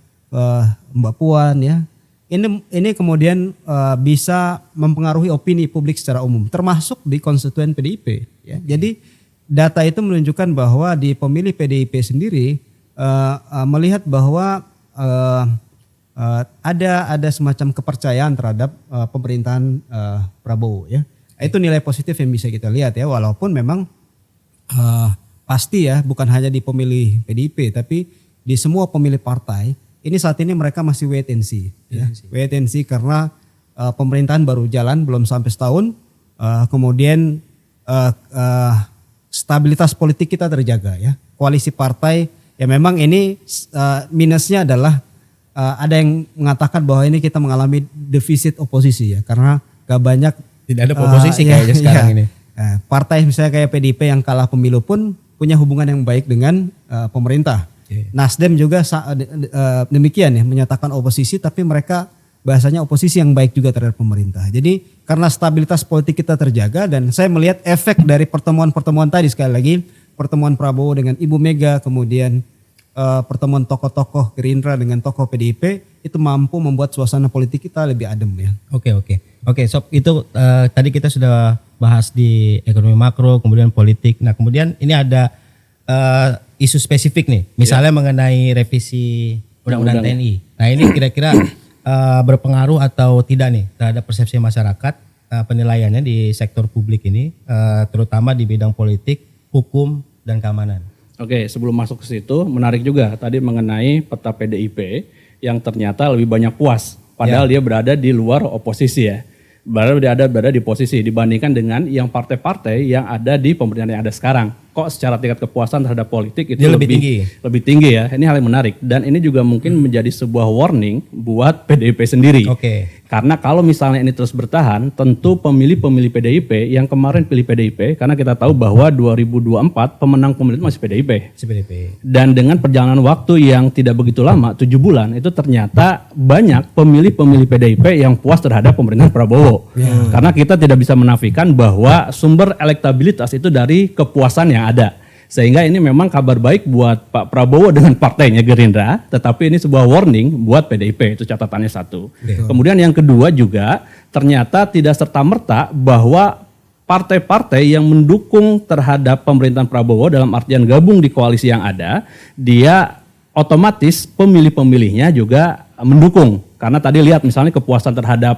Speaker 1: Mbak Puan ya. Ini kemudian bisa mempengaruhi opini publik secara umum, termasuk di konstituen PDIP ya. Jadi data itu menunjukkan bahwa di pemilih PDIP sendiri melihat bahwa ada semacam kepercayaan terhadap pemerintahan Prabowo ya. Itu nilai positif yang bisa kita lihat ya, walaupun memang pasti ya bukan hanya di pemilih PDIP tapi di semua pemilih partai ini saat ini mereka masih wait and see ya. Wait and see karena pemerintahan baru jalan belum sampai setahun, kemudian stabilitas politik kita terjaga ya. Koalisi partai ya memang ini minusnya adalah ada yang mengatakan bahwa ini kita mengalami defisit oposisi ya, karena gak banyak,
Speaker 2: tidak ada oposisi kayaknya sekarang ini.
Speaker 1: Partai misalnya kayak PDIP yang kalah pemilu pun punya hubungan yang baik dengan pemerintah. Nasdem juga demikian ya, menyatakan oposisi tapi mereka bahasanya oposisi yang baik juga terhadap pemerintah. Jadi karena stabilitas politik kita terjaga, dan saya melihat efek dari pertemuan-pertemuan tadi, sekali lagi pertemuan Prabowo dengan Ibu Mega, kemudian pertemuan tokoh-tokoh Gerindra dengan tokoh PDIP itu mampu membuat suasana politik kita lebih adem ya.
Speaker 2: Oke, Sob, itu tadi kita sudah bahas di ekonomi makro, kemudian politik. Nah kemudian ini ada isu spesifik nih, misalnya mengenai revisi Undang-Undang TNI. Nah ini kira-kira berpengaruh atau tidak nih terhadap persepsi masyarakat penilaiannya di sektor publik ini, terutama di bidang politik, hukum, dan keamanan?
Speaker 3: Oke, sebelum masuk ke situ, menarik juga tadi mengenai peta PDIP yang ternyata lebih banyak puas, padahal dia berada di luar oposisi ya. Berada di posisi dibandingkan dengan yang partai-partai yang ada di pemerintahan yang ada sekarang. Kok secara tingkat kepuasan terhadap politik itu lebih tinggi ya. Ini hal yang menarik dan ini juga mungkin menjadi sebuah warning buat PDIP sendiri. Karena kalau misalnya ini terus bertahan, tentu pemilih-pemilih PDIP yang kemarin pilih PDIP, karena kita tahu bahwa 2024 pemenang pemilu masih PDIP. Dan dengan perjalanan waktu yang tidak begitu lama, 7 bulan, itu ternyata banyak pemilih-pemilih PDIP yang puas terhadap pemerintahan Prabowo. Karena kita tidak bisa menafikan bahwa sumber elektabilitas itu dari kepuasan yang ada. Sehingga ini memang kabar baik buat Pak Prabowo dengan partainya Gerindra, tetapi ini sebuah warning buat PDIP, itu catatannya satu. Kemudian yang kedua juga, ternyata tidak serta-merta bahwa partai-partai yang mendukung terhadap pemerintahan Prabowo dalam artian gabung di koalisi yang ada, dia otomatis pemilih-pemilihnya juga mendukung. Karena tadi lihat misalnya kepuasan terhadap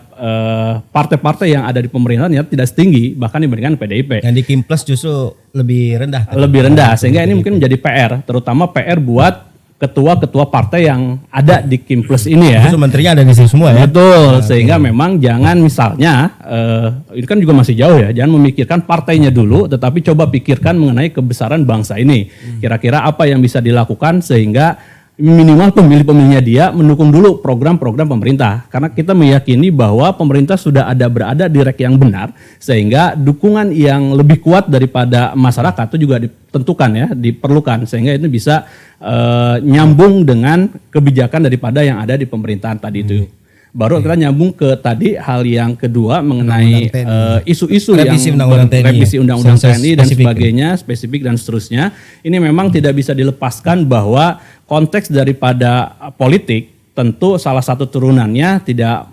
Speaker 3: partai-partai yang ada di pemerintahan tidak setinggi bahkan dibandingkan PDIP.
Speaker 2: Yang di Kimples justru lebih rendah.
Speaker 3: Lebih rendah, sehingga ini mungkin menjadi PR, terutama PR buat ketua-ketua partai yang ada di Kimples ini ya.
Speaker 2: Justru menterinya ada di sini semua ya.
Speaker 3: Betul, sehingga memang jangan misalnya, ini kan juga masih jauh ya, jangan memikirkan partainya dulu, tetapi coba pikirkan mengenai kebesaran bangsa ini. Kira-kira apa yang bisa dilakukan sehingga minimal pemilih-pemilihnya dia mendukung dulu program-program pemerintah. Karena kita meyakini bahwa pemerintah sudah berada di rek yang benar, sehingga dukungan yang lebih kuat daripada masyarakat itu juga ditentukan ya, diperlukan. Sehingga itu bisa nyambung dengan kebijakan daripada yang ada di pemerintahan tadi itu. Baru kita nyambung ke tadi hal yang kedua mengenai isu-isu yang revisi undang-undang TNI dan sebagainya, spesifik dan seterusnya. Ini memang tidak bisa dilepaskan bahwa konteks daripada politik tentu salah satu turunannya tidak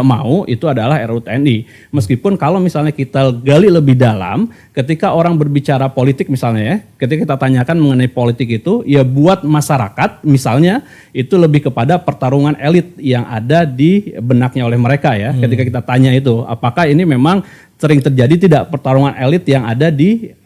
Speaker 3: mau itu adalah RUU TNI. Meskipun kalau misalnya kita gali lebih dalam, ketika orang berbicara politik misalnya ya, ketika kita tanyakan mengenai politik itu, ya buat masyarakat misalnya itu lebih kepada pertarungan elit yang ada di benaknya oleh mereka ya. Ketika kita tanya itu, apakah ini memang sering terjadi tidak pertarungan elit yang ada di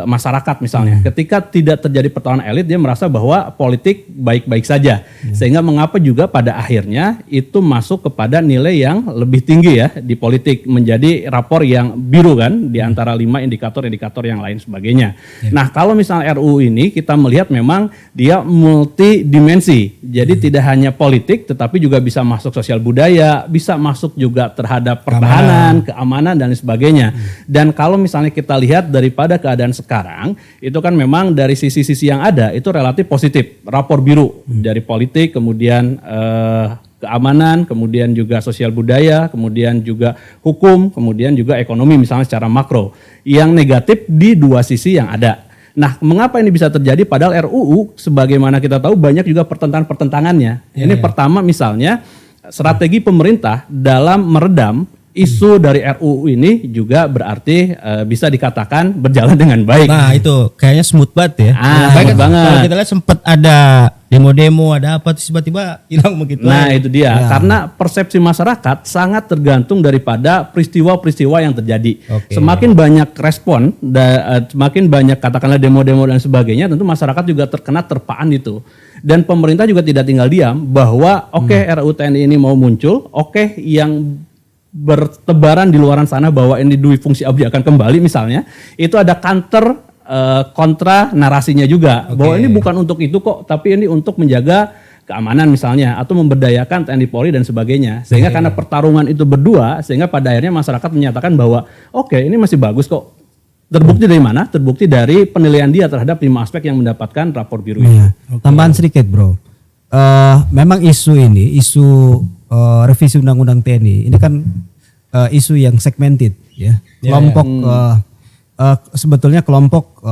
Speaker 3: masyarakat misalnya. Ketika tidak terjadi pertarungan elit, dia merasa bahwa politik baik-baik saja. Sehingga mengapa juga pada akhirnya itu masuk kepada nilai yang lebih tinggi ya di politik, menjadi rapor yang biru kan di antara 5 indikator-indikator yang lain sebagainya. Nah, kalau misalnya RUU ini kita melihat memang dia multidimensi. Jadi tidak hanya politik tetapi juga bisa masuk sosial budaya, bisa masuk juga terhadap pertahanan, keamanan dan sebagainya. Dan kalau misalnya kita lihat daripada keadaan sekarang, itu kan memang dari sisi-sisi yang ada itu relatif positif. Rapor biru dari politik, kemudian keamanan, kemudian juga sosial budaya, kemudian juga hukum, kemudian juga ekonomi misalnya secara makro. Yang negatif di dua sisi yang ada. Nah, mengapa ini bisa terjadi padahal RUU sebagaimana kita tahu banyak juga pertentangan-pertentangannya. Ini pertama misalnya strategi pemerintah dalam meredam isu dari RUU ini juga berarti bisa dikatakan berjalan dengan baik.
Speaker 2: Nah itu kayaknya smooth banget ya.
Speaker 3: Baik banget.
Speaker 2: Kalau kita lihat sempat ada demo-demo, ada apa tiba-tiba hilang begitu.
Speaker 3: Nah itu dia, karena persepsi masyarakat sangat tergantung daripada peristiwa-peristiwa yang terjadi. Semakin banyak respon, semakin banyak katakanlah demo-demo dan sebagainya, tentu masyarakat juga terpaan itu. Dan pemerintah juga tidak tinggal diam bahwa RUU TNI ini mau muncul, yang bertebaran di luaran sana bahwa ini dui fungsi ABRI akan kembali misalnya, itu ada kontra narasinya juga bahwa ini bukan untuk itu kok, tapi ini untuk menjaga keamanan misalnya atau memberdayakan TNI Polri dan sebagainya. Sehingga karena pertarungan itu berdua, sehingga pada akhirnya masyarakat menyatakan bahwa ini masih bagus kok. Terbukti dari mana? Terbukti dari penilaian dia terhadap 5 aspek yang mendapatkan rapor biru ini.
Speaker 1: Tambahan sedikit bro, memang isu revisi undang-undang TNI ini kan isu yang segmented ya, kelompok sebetulnya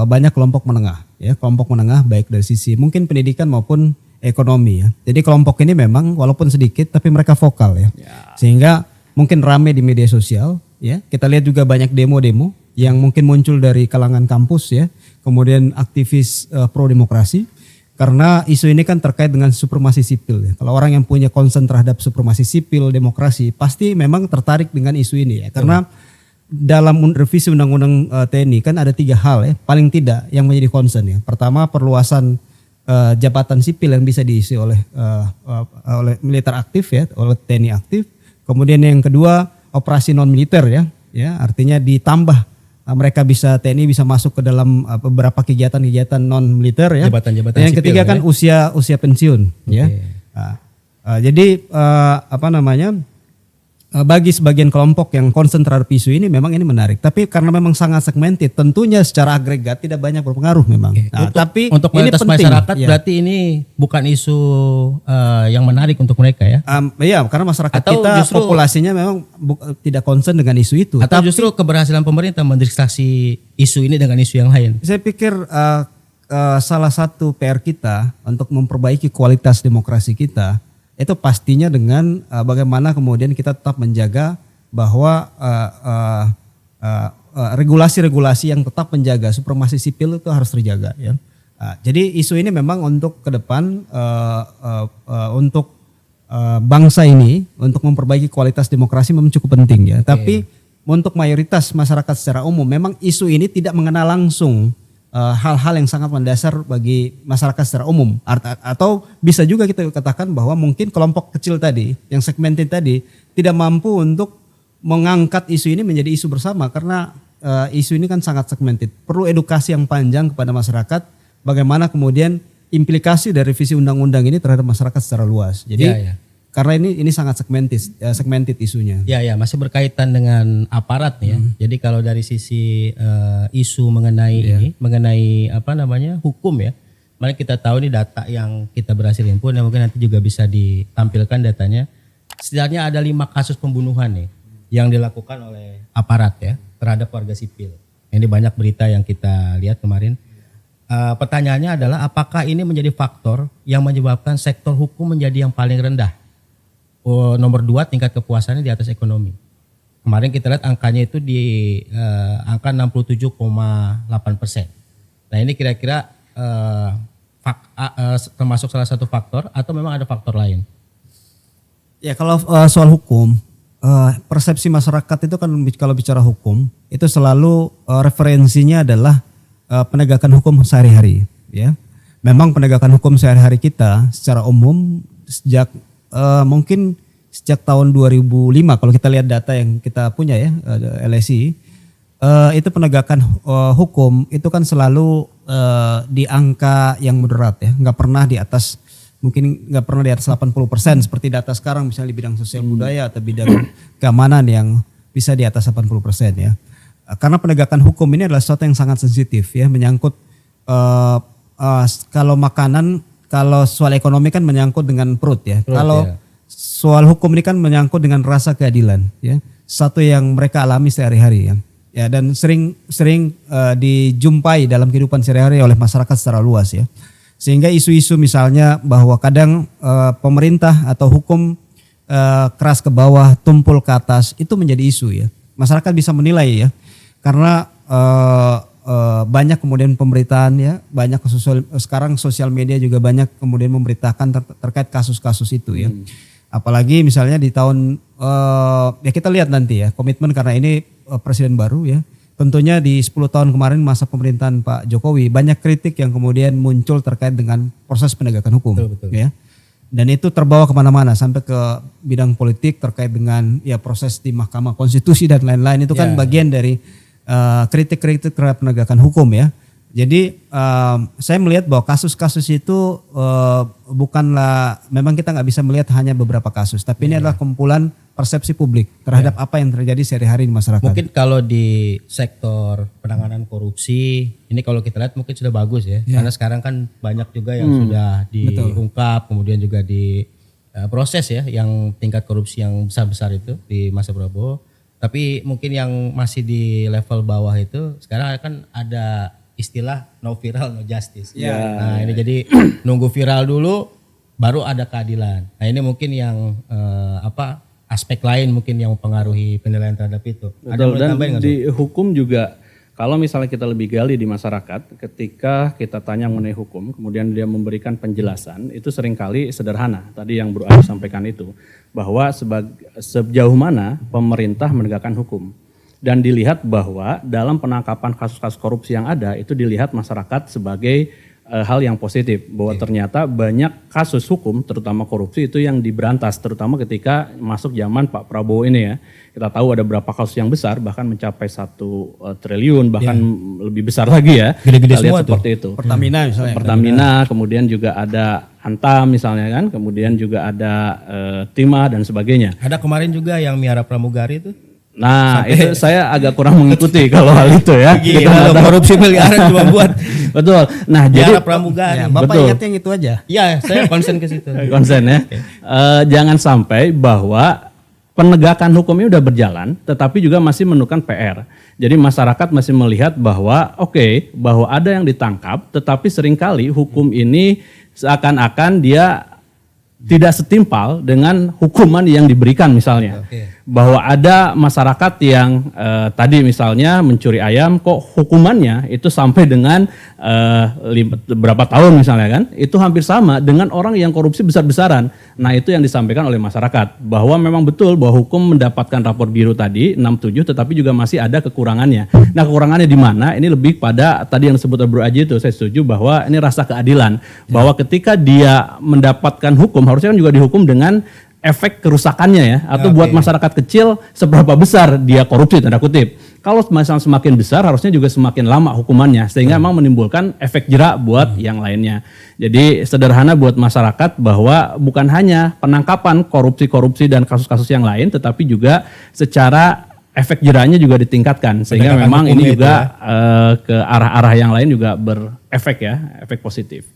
Speaker 1: banyak kelompok menengah ya, kelompok menengah baik dari sisi mungkin pendidikan maupun ekonomi ya. Jadi kelompok ini memang walaupun sedikit tapi mereka vokal ya, sehingga mungkin rame di media sosial ya. Kita lihat juga banyak demo-demo yang mungkin muncul dari kalangan kampus ya, kemudian aktivis pro demokrasi. Karena isu ini kan terkait dengan supremasi sipil ya. Kalau orang yang punya concern terhadap supremasi sipil, demokrasi, pasti memang tertarik dengan isu ini ya. Karena dalam revisi Undang-Undang TNI kan ada 3 hal ya, paling tidak yang menjadi concern ya. Pertama, perluasan jabatan sipil yang bisa diisi oleh militer aktif ya, oleh TNI aktif. Kemudian yang kedua, operasi non militer ya, artinya ditambah mereka TNI bisa masuk ke dalam beberapa kegiatan-kegiatan non militer ya.
Speaker 2: Jabatan-jabatan
Speaker 1: Yang ketiga
Speaker 2: sipil,
Speaker 1: kan usia pensiun ya. Jadi bagi sebagian kelompok yang concern terhadap isu ini memang ini menarik. Tapi karena memang sangat segmented, tentunya secara agregat tidak banyak berpengaruh memang. Tapi
Speaker 2: untuk
Speaker 1: ini
Speaker 2: mayoritas
Speaker 1: penting,
Speaker 2: masyarakat
Speaker 1: ya.
Speaker 2: berarti ini bukan isu yang menarik untuk mereka ya.
Speaker 1: Iya, karena masyarakat
Speaker 2: Atau
Speaker 1: kita
Speaker 2: justru-
Speaker 1: populasinya memang tidak concern dengan isu itu.
Speaker 2: Atau justru keberhasilan pemerintah mendistraksi isu ini dengan isu yang lain.
Speaker 1: Saya pikir salah satu PR kita untuk memperbaiki kualitas demokrasi kita itu pastinya dengan bagaimana kemudian kita tetap menjaga bahwa regulasi-regulasi yang tetap menjaga supremasi sipil itu harus terjaga ya. Jadi isu ini memang untuk ke depan untuk bangsa ini untuk memperbaiki kualitas demokrasi memang cukup penting ya. Tapi untuk mayoritas masyarakat secara umum memang isu ini tidak mengenal langsung hal-hal yang sangat mendasar bagi masyarakat secara umum. Atau bisa juga kita katakan bahwa mungkin kelompok kecil tadi, yang segmented tadi, tidak mampu untuk mengangkat isu ini menjadi isu bersama karena isu ini kan sangat segmented. Perlu edukasi yang panjang kepada masyarakat bagaimana kemudian implikasi dari revisi undang-undang ini terhadap masyarakat secara luas. Jadi karena ini sangat segmented isunya.
Speaker 2: Ya, masih berkaitan dengan aparat nih ya. Jadi kalau dari sisi isu mengenai ini, mengenai hukum ya. Mari kita tahu nih data yang kita berhasil himpun, yang mungkin nanti juga bisa ditampilkan datanya. Setidaknya ada 5 kasus pembunuhan nih yang dilakukan oleh aparat ya terhadap warga sipil. Ini banyak berita yang kita lihat kemarin. Pertanyaannya adalah apakah ini menjadi faktor yang menyebabkan sektor hukum menjadi yang paling rendah? Nomor 2 tingkat kepuasannya di atas ekonomi. Kemarin kita lihat angkanya itu di angka 67,8%. Nah ini kira-kira termasuk salah satu faktor atau memang ada faktor lain?
Speaker 1: Ya kalau soal hukum, persepsi masyarakat itu kan kalau bicara hukum itu selalu referensinya adalah penegakan hukum sehari-hari. Ya, memang penegakan hukum sehari-hari kita secara umum sejak mungkin sejak tahun 2005 kalau kita lihat data yang kita punya ya LSI itu penegakan hukum itu kan selalu di angka yang moderat ya, nggak pernah di atas 80% seperti data sekarang misalnya di bidang sosial budaya atau bidang keamanan yang bisa di atas 80% ya. Karena penegakan hukum ini adalah sesuatu yang sangat sensitif ya, menyangkut kalau makanan. Kalau soal ekonomi kan menyangkut dengan perut ya. Kalau soal hukum ini kan menyangkut dengan rasa keadilan ya. Satu yang mereka alami sehari-hari ya. Ya dan sering dijumpai dalam kehidupan sehari-hari oleh masyarakat secara luas ya. Sehingga isu-isu misalnya bahwa kadang pemerintah atau hukum keras ke bawah, tumpul ke atas itu menjadi isu ya. Masyarakat bisa menilai ya. Karena banyak kemudian pemberitaan ya, banyak sekarang sosial media juga banyak kemudian memberitakan terkait kasus-kasus itu ya. Apalagi misalnya di tahun ya kita lihat nanti ya komitmen karena ini presiden baru ya. Tentunya di 10 tahun kemarin masa pemerintahan Pak Jokowi banyak kritik yang kemudian muncul terkait dengan proses penegakan hukum.
Speaker 2: Betul.
Speaker 1: Ya. Dan itu terbawa kemana-mana sampai ke bidang politik terkait dengan ya proses di Mahkamah Konstitusi dan lain-lain itu kan bagian dari kritik-kritik terhadap penegakan hukum ya. Jadi saya melihat bahwa kasus-kasus itu bukanlah, memang kita nggak bisa melihat hanya beberapa kasus, tapi ini adalah kumpulan persepsi publik terhadap apa yang terjadi sehari-hari di masyarakat.
Speaker 2: Mungkin kalau di sektor penanganan korupsi, ini kalau kita lihat mungkin sudah bagus ya. Karena sekarang kan banyak juga yang sudah diungkap, kemudian juga di proses ya, yang tingkat korupsi yang besar-besar itu di masa Prabowo. Tapi mungkin yang masih di level bawah itu sekarang kan ada istilah no viral no justice. Nah ini jadi nunggu viral dulu baru ada keadilan. Nah ini mungkin yang aspek lain mungkin yang mempengaruhi penilaian terhadap itu.
Speaker 3: Betul, dan di hukum juga Kalau misalnya kita lebih gali di masyarakat, ketika kita tanya mengenai hukum, kemudian dia memberikan penjelasan, itu seringkali sederhana. Tadi yang Bro Adi sampaikan itu, bahwa sejauh mana pemerintah menegakkan hukum. Dan dilihat bahwa dalam penangkapan kasus-kasus korupsi yang ada, itu dilihat masyarakat sebagai hal yang positif, bahwa ternyata banyak kasus hukum terutama korupsi itu yang diberantas, terutama ketika masuk zaman Pak Prabowo ini ya. Kita tahu ada beberapa kasus yang besar bahkan mencapai 1 triliun bahkan lebih besar lagi ya.
Speaker 2: Gede-gede
Speaker 3: Kita lihat
Speaker 2: semua
Speaker 3: seperti
Speaker 2: tuh.
Speaker 3: itu.
Speaker 1: Pertamina misalnya.
Speaker 3: Pertamina, kemudian juga ada Antam misalnya kan, kemudian juga ada Timah dan sebagainya.
Speaker 2: Ada kemarin juga yang Miara Pramugari itu.
Speaker 3: Nah, itu saya agak kurang mengikuti kalau hal itu ya. Kita nggak tahu.
Speaker 2: Korupsi miliaran cuma buat
Speaker 3: Betul. Nah, jadi
Speaker 2: Miara Pramugari.
Speaker 1: Ya, Bapak
Speaker 3: Betul.
Speaker 1: ingat yang itu aja.
Speaker 2: Iya, saya konsen ke situ.
Speaker 3: konsen ya. Jangan sampai bahwa penegakan hukumnya udah berjalan, tetapi juga masih menemukan PR. Jadi masyarakat masih melihat bahwa bahwa ada yang ditangkap, tetapi seringkali hukum ini seakan-akan dia tidak setimpal dengan hukuman yang diberikan misalnya. Bahwa ada masyarakat yang tadi misalnya mencuri ayam kok hukumannya itu sampai dengan berapa tahun misalnya kan. Itu hampir sama dengan orang yang korupsi besar-besaran. Nah itu yang disampaikan oleh masyarakat. Bahwa memang betul bahwa hukum mendapatkan rapor biru tadi 67 tetapi juga masih ada kekurangannya. Nah kekurangannya di mana? Ini lebih pada tadi yang disebut Bro Aji itu saya setuju bahwa ini rasa keadilan. Bahwa ketika dia mendapatkan hukum harusnya kan juga dihukum dengan efek kerusakannya ya, atau buat masyarakat kecil seberapa besar dia korupsi tanda kutip. Kalau misalnya semakin besar harusnya juga semakin lama hukumannya sehingga memang menimbulkan efek jerak buat yang lainnya. Jadi sederhana buat masyarakat bahwa bukan hanya penangkapan korupsi-korupsi dan kasus-kasus yang lain tetapi juga secara efek jeraknya juga ditingkatkan sehingga
Speaker 2: Penegakan
Speaker 3: memang ini
Speaker 2: hukumnya
Speaker 3: juga ke arah-arah yang lain juga berefek ya, efek positif.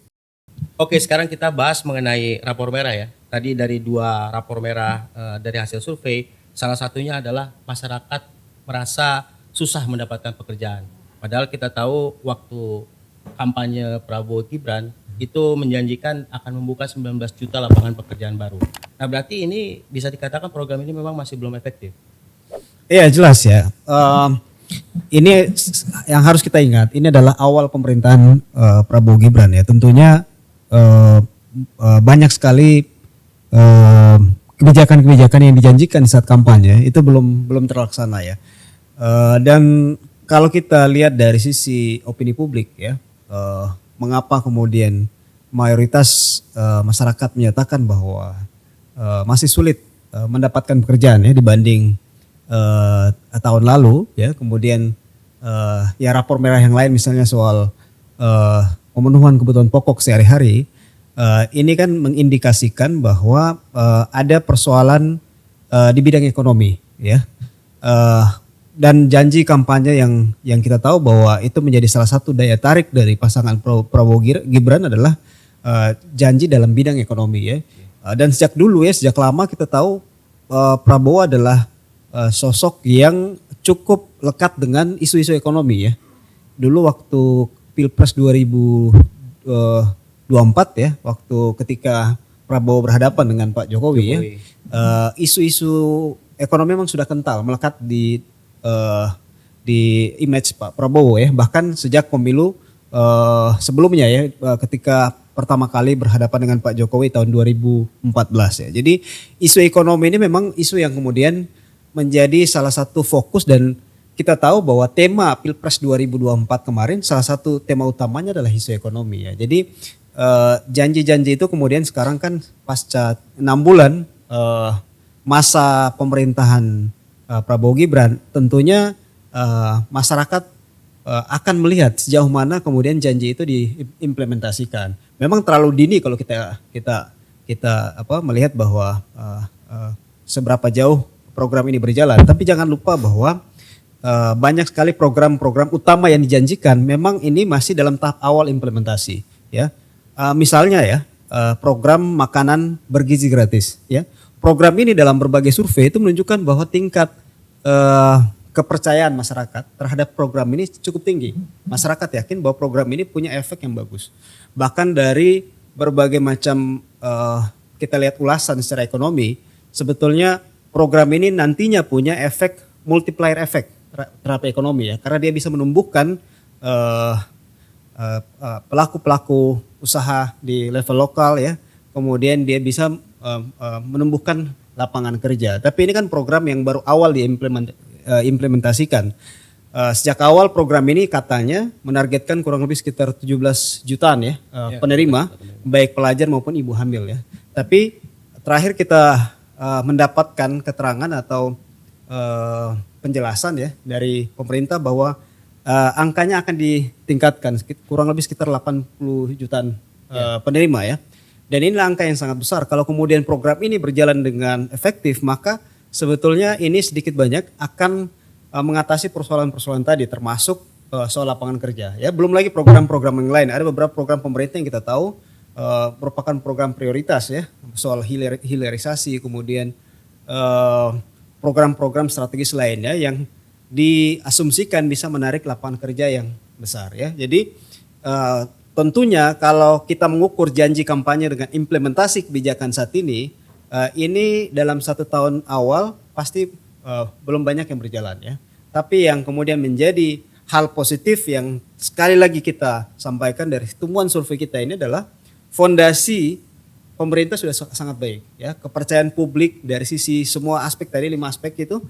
Speaker 2: Oke, sekarang kita bahas mengenai rapor merah ya. Tadi dari 2 rapor merah dari hasil survei, salah satunya adalah masyarakat merasa susah mendapatkan pekerjaan. Padahal kita tahu waktu kampanye Prabowo Gibran itu menjanjikan akan membuka 19 juta lapangan pekerjaan baru. Nah berarti ini bisa dikatakan program ini memang masih belum efektif.
Speaker 1: Iya jelas ya. Ini yang harus kita ingat, ini adalah awal pemerintahan Prabowo Gibran ya. Tentunya banyak sekali kebijakan-kebijakan yang dijanjikan di saat kampanye itu belum terlaksana ya. Dan kalau kita lihat dari sisi opini publik ya, mengapa kemudian mayoritas masyarakat menyatakan bahwa masih sulit mendapatkan pekerjaan ya dibanding tahun lalu ya. Kemudian ya rapor merah yang lain misalnya soal pemenuhan kebutuhan pokok sehari-hari. Ini kan mengindikasikan bahwa ada persoalan di bidang ekonomi ya, dan janji kampanye yang kita tahu bahwa itu menjadi salah satu daya tarik dari pasangan Prabowo Gibran adalah janji dalam bidang ekonomi ya. Dan sejak dulu ya, sejak lama kita tahu Prabowo adalah sosok yang cukup lekat dengan isu-isu ekonomi ya. Dulu waktu Pilpres 2024 ya, waktu ketika Prabowo berhadapan dengan Pak Jokowi. Ya, isu-isu ekonomi memang sudah kental melekat di image Pak Prabowo ya, bahkan sejak pemilu sebelumnya ya, ketika pertama kali berhadapan dengan Pak Jokowi tahun 2014 ya. Jadi isu ekonomi ini memang isu yang kemudian menjadi salah satu fokus, dan kita tahu bahwa tema Pilpres 2024 kemarin salah satu tema utamanya adalah isu ekonomi ya. Jadi janji-janji itu kemudian sekarang kan pasca 6 bulan masa pemerintahan Prabowo Gibran, tentunya masyarakat akan melihat sejauh mana kemudian janji itu diimplementasikan. Memang terlalu dini kalau kita melihat bahwa seberapa jauh program ini berjalan. Tapi jangan lupa bahwa banyak sekali program-program utama yang dijanjikan memang ini masih dalam tahap awal implementasi ya. Misalnya ya, program makanan bergizi gratis ya. Program ini dalam berbagai survei itu menunjukkan bahwa tingkat kepercayaan masyarakat terhadap program ini cukup tinggi. Masyarakat yakin bahwa program ini punya efek yang bagus. Bahkan dari berbagai macam kita lihat ulasan secara ekonomi, sebetulnya program ini nantinya punya efek multiplier effect terapi ekonomi ya, karena dia bisa menumbuhkan pelaku-pelaku usaha di level lokal ya, kemudian dia bisa menumbuhkan lapangan kerja. Tapi ini kan program yang baru awal diimplementasikan. Sejak awal program ini katanya menargetkan kurang lebih sekitar 17 jutaan ya penerima, baik pelajar maupun ibu hamil ya. Tapi terakhir kita mendapatkan keterangan atau penjelasan ya dari pemerintah bahwa angkanya akan ditingkatkan kurang lebih sekitar 80 jutaan penerima ya. Dan inilah angka yang sangat besar. Kalau kemudian program ini berjalan dengan efektif, maka sebetulnya ini sedikit banyak akan mengatasi persoalan-persoalan tadi, termasuk soal lapangan kerja. Ya, belum lagi program-program yang lain. Ada beberapa program pemerintah yang kita tahu merupakan program prioritas ya, soal hilirisasi, kemudian program-program strategis lainnya yang diasumsikan bisa menarik lapangan kerja yang besar ya. Jadi tentunya kalau kita mengukur janji kampanye dengan implementasi kebijakan saat ini dalam 1 tahun awal pasti belum banyak yang berjalan ya. Tapi yang kemudian menjadi hal positif yang sekali lagi kita sampaikan dari temuan survei kita ini adalah fondasi pemerintah sudah sangat baik ya. Kepercayaan publik dari sisi semua aspek tadi 5 aspek itu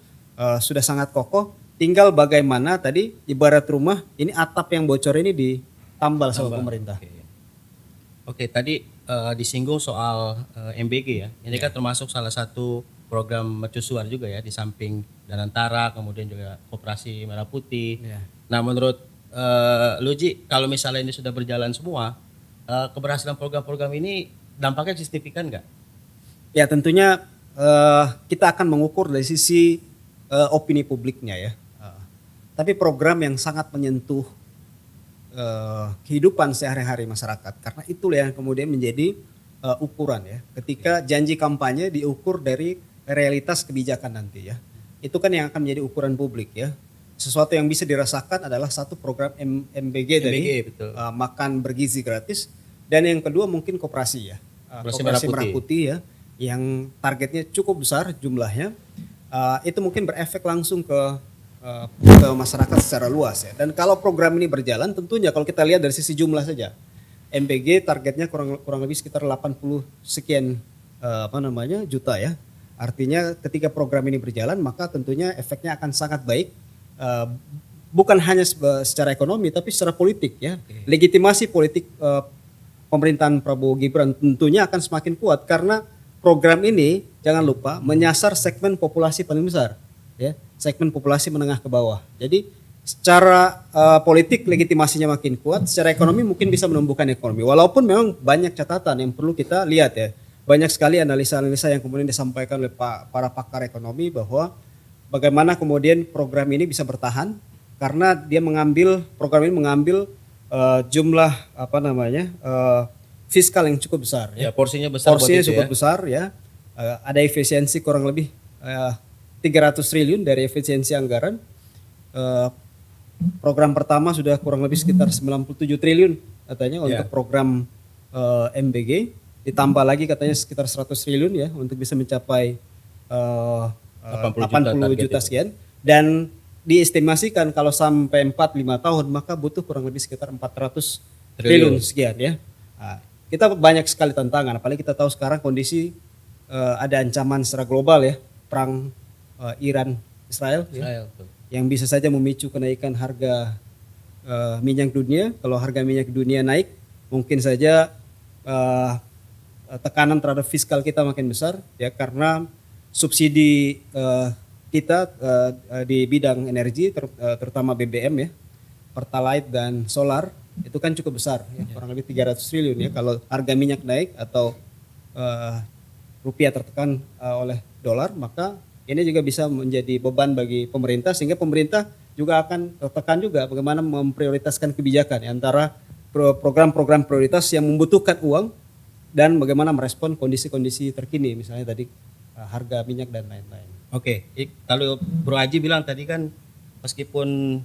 Speaker 1: sudah sangat kokoh. Tinggal bagaimana tadi ibarat rumah ini atap yang bocor ini ditambal sama pemerintah.
Speaker 2: Oke, tadi disinggung soal MBG ya. Ini kan termasuk salah satu program mercusuar juga ya, di samping Danantara, kemudian juga Koperasi Merah Putih. Nah, menurut Luji, kalau misalnya ini sudah berjalan semua, keberhasilan program-program ini dampaknya signifikan nggak?
Speaker 1: Ya tentunya kita akan mengukur dari sisi opini publiknya ya. Tapi program yang sangat menyentuh kehidupan sehari-hari masyarakat, karena itulah yang kemudian menjadi ukuran ya. Ketika janji kampanye diukur dari realitas kebijakan nanti ya, itu kan yang akan menjadi ukuran publik ya. Sesuatu yang bisa dirasakan adalah satu program MBG tadi, makan bergizi gratis, dan yang kedua mungkin koperasi ya, koperasi Merah Putih ya, yang targetnya cukup besar jumlahnya, itu mungkin berefek langsung ke masyarakat secara luas ya. Dan kalau program ini berjalan, tentunya kalau kita lihat dari sisi jumlah saja, MBG targetnya kurang lebih sekitar 80 sekian juta ya. Artinya ketika program ini berjalan, maka tentunya efeknya akan sangat baik, bukan hanya secara ekonomi tapi secara politik ya. Legitimasi politik pemerintahan Prabowo Gibran tentunya akan semakin kuat, karena program ini jangan lupa menyasar segmen populasi paling besar ya, segmen populasi menengah ke bawah. Jadi secara politik legitimasinya makin kuat, secara ekonomi mungkin bisa menumbuhkan ekonomi. Walaupun memang banyak catatan yang perlu kita lihat ya. Banyak sekali analisa-analisa yang kemudian disampaikan oleh para pakar ekonomi bahwa bagaimana kemudian program ini bisa bertahan karena program ini mengambil jumlah fiskal yang cukup besar ya. Porsinya besar. Porsinya cukup besar ya. Ada efisiensi kurang lebih 300 triliun dari efisiensi anggaran. Program pertama sudah kurang lebih sekitar 97 triliun katanya untuk program MBG. Ditambah lagi katanya sekitar 100 triliun ya untuk bisa mencapai 80 juta sekian. Dan diestimasikan kalau sampai 4-5 tahun maka butuh kurang lebih sekitar 400 triliun sekian ya. Nah, kita banyak sekali tantangan, apalagi kita tahu sekarang kondisi ada ancaman secara global ya, perang Iran Israel ya, yang bisa saja memicu kenaikan harga minyak dunia. Kalau harga minyak dunia naik, mungkin saja tekanan terhadap fiskal kita makin besar ya, karena subsidi kita di bidang energi terutama BBM ya, Pertalite dan solar itu kan cukup besar ya, kurang lebih 300 triliun ya. Kalau harga minyak naik atau rupiah tertekan oleh dolar, maka ini juga bisa menjadi beban bagi pemerintah, sehingga pemerintah juga akan tertekan juga bagaimana memprioritaskan kebijakan ya, antara program-program prioritas yang membutuhkan uang dan bagaimana merespon kondisi-kondisi terkini, misalnya tadi harga minyak dan lain-lain.
Speaker 2: Oke, kalau Bro Haji bilang tadi kan meskipun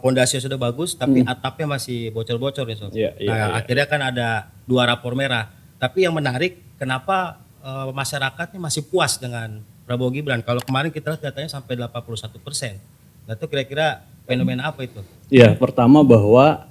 Speaker 2: pondasinya sudah bagus tapi atapnya masih bocor-bocor ya Sob. Akhirnya kan ada 2 rapor merah. Tapi yang menarik, kenapa masyarakatnya masih puas dengan Prabowo Gibran? Kalau kemarin kita lihat datanya sampai 81%. Nah itu kira-kira fenomena apa itu?
Speaker 3: Ya, pertama bahwa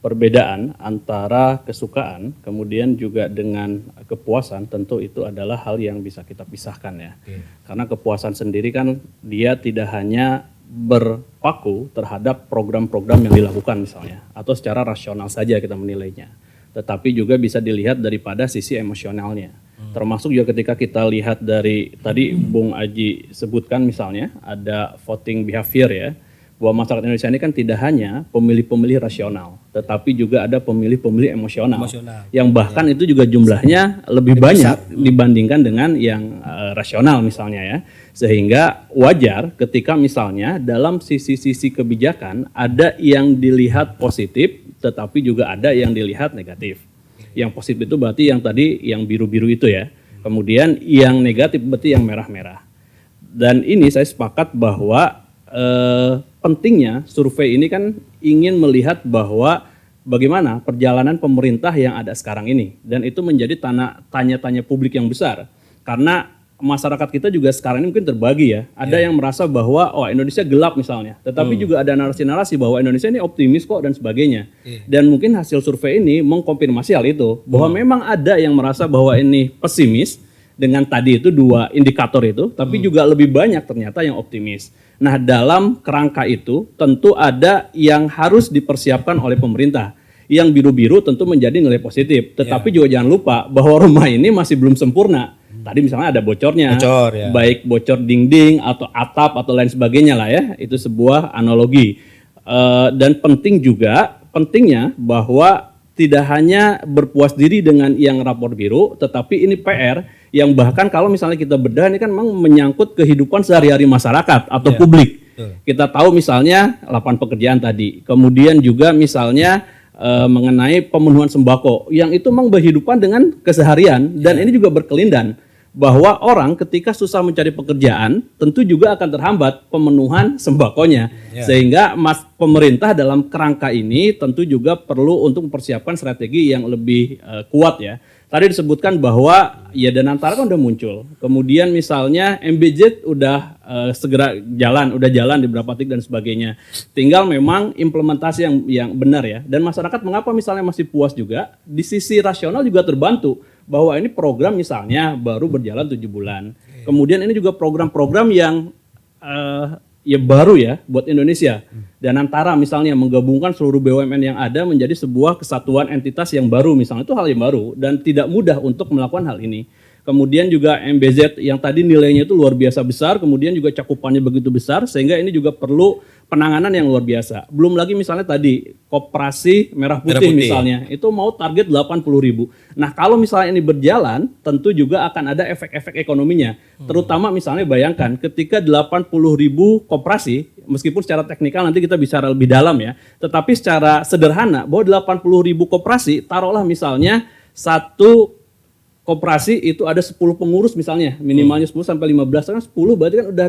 Speaker 3: perbedaan antara kesukaan kemudian juga dengan kepuasan tentu itu adalah hal yang bisa kita pisahkan ya. Karena kepuasan sendiri kan dia tidak hanya berpaku terhadap program-program yang dilakukan misalnya atau secara rasional saja kita menilainya. Tetapi juga bisa dilihat daripada sisi emosionalnya. Termasuk juga ketika kita lihat dari tadi Bung Aji sebutkan misalnya ada voting behavior ya. Bahwa masyarakat Indonesia ini kan tidak hanya pemilih-pemilih rasional, tetapi juga ada pemilih-pemilih emosional. Yang bahkan itu juga jumlahnya lebih banyak dibandingkan dengan yang rasional misalnya ya. Sehingga wajar ketika misalnya dalam sisi-sisi kebijakan ada yang dilihat positif, tetapi juga ada yang dilihat negatif. Yang positif itu berarti yang tadi yang biru-biru itu ya. Kemudian yang negatif berarti yang merah-merah. Dan ini saya sepakat bahwa pentingnya survei ini kan ingin melihat bahwa bagaimana perjalanan pemerintah yang ada sekarang ini. Dan itu menjadi tanya-tanya publik yang besar. Karena masyarakat kita juga sekarang ini mungkin terbagi ya. Ada yang merasa bahwa Indonesia gelap misalnya. Tetapi juga ada narasi-narasi bahwa Indonesia ini optimis kok dan sebagainya. Dan mungkin hasil survei ini mengkonfirmasi hal itu. Bahwa memang ada yang merasa bahwa ini pesimis dengan tadi itu 2 indikator itu. Tapi juga lebih banyak ternyata yang optimis. Nah dalam kerangka itu tentu ada yang harus dipersiapkan oleh pemerintah. Yang biru-biru tentu menjadi nilai positif. Tetapi juga jangan lupa bahwa rumah ini masih belum sempurna. Tadi misalnya ada bocornya, baik bocor dinding atau atap atau lain sebagainya lah ya. Itu sebuah analogi. Dan pentingnya bahwa tidak hanya berpuas diri dengan yang rapor biru, tetapi ini PR yang bahkan kalau misalnya kita bedah ini kan memang menyangkut kehidupan sehari-hari masyarakat atau publik. Kita tahu misalnya lapangan pekerjaan tadi, kemudian juga misalnya mengenai pemenuhan sembako yang itu memang berhidupan dengan keseharian dan ini juga berkelindan bahwa orang ketika susah mencari pekerjaan tentu juga akan terhambat pemenuhan sembakonya sehingga pemerintah dalam kerangka ini tentu juga perlu untuk mempersiapkan strategi yang lebih kuat ya. Tadi disebutkan bahwa ya Danantara kan udah muncul. Kemudian misalnya MBZ udah segera udah jalan di beberapa titik dan sebagainya. Tinggal memang implementasi yang benar ya. Dan masyarakat mengapa misalnya masih puas juga? Di sisi rasional juga terbantu bahwa ini program misalnya baru berjalan 7 bulan. Kemudian ini juga program-program yang ya baru ya buat Indonesia. Dan antara misalnya menggabungkan seluruh BUMN yang ada menjadi sebuah kesatuan entitas yang baru misalnya, itu hal yang baru dan tidak mudah untuk melakukan hal ini. Kemudian juga MBZ yang tadi nilainya itu luar biasa besar, kemudian juga cakupannya begitu besar sehingga ini juga perlu penanganan yang luar biasa. Belum lagi misalnya tadi Koperasi Merah Putih misalnya, itu mau target 80.000. Nah kalau misalnya ini berjalan, tentu juga akan ada efek-efek ekonominya. Terutama misalnya bayangkan ketika 80.000 koperasi, meskipun secara teknikal nanti kita bicara lebih dalam ya, tetapi secara sederhana bahwa 80.000 koperasi, taruhlah misalnya satu koperasi itu ada 10 pengurus misalnya, minimalnya 10 sampai 15, kan 10 berarti kan udah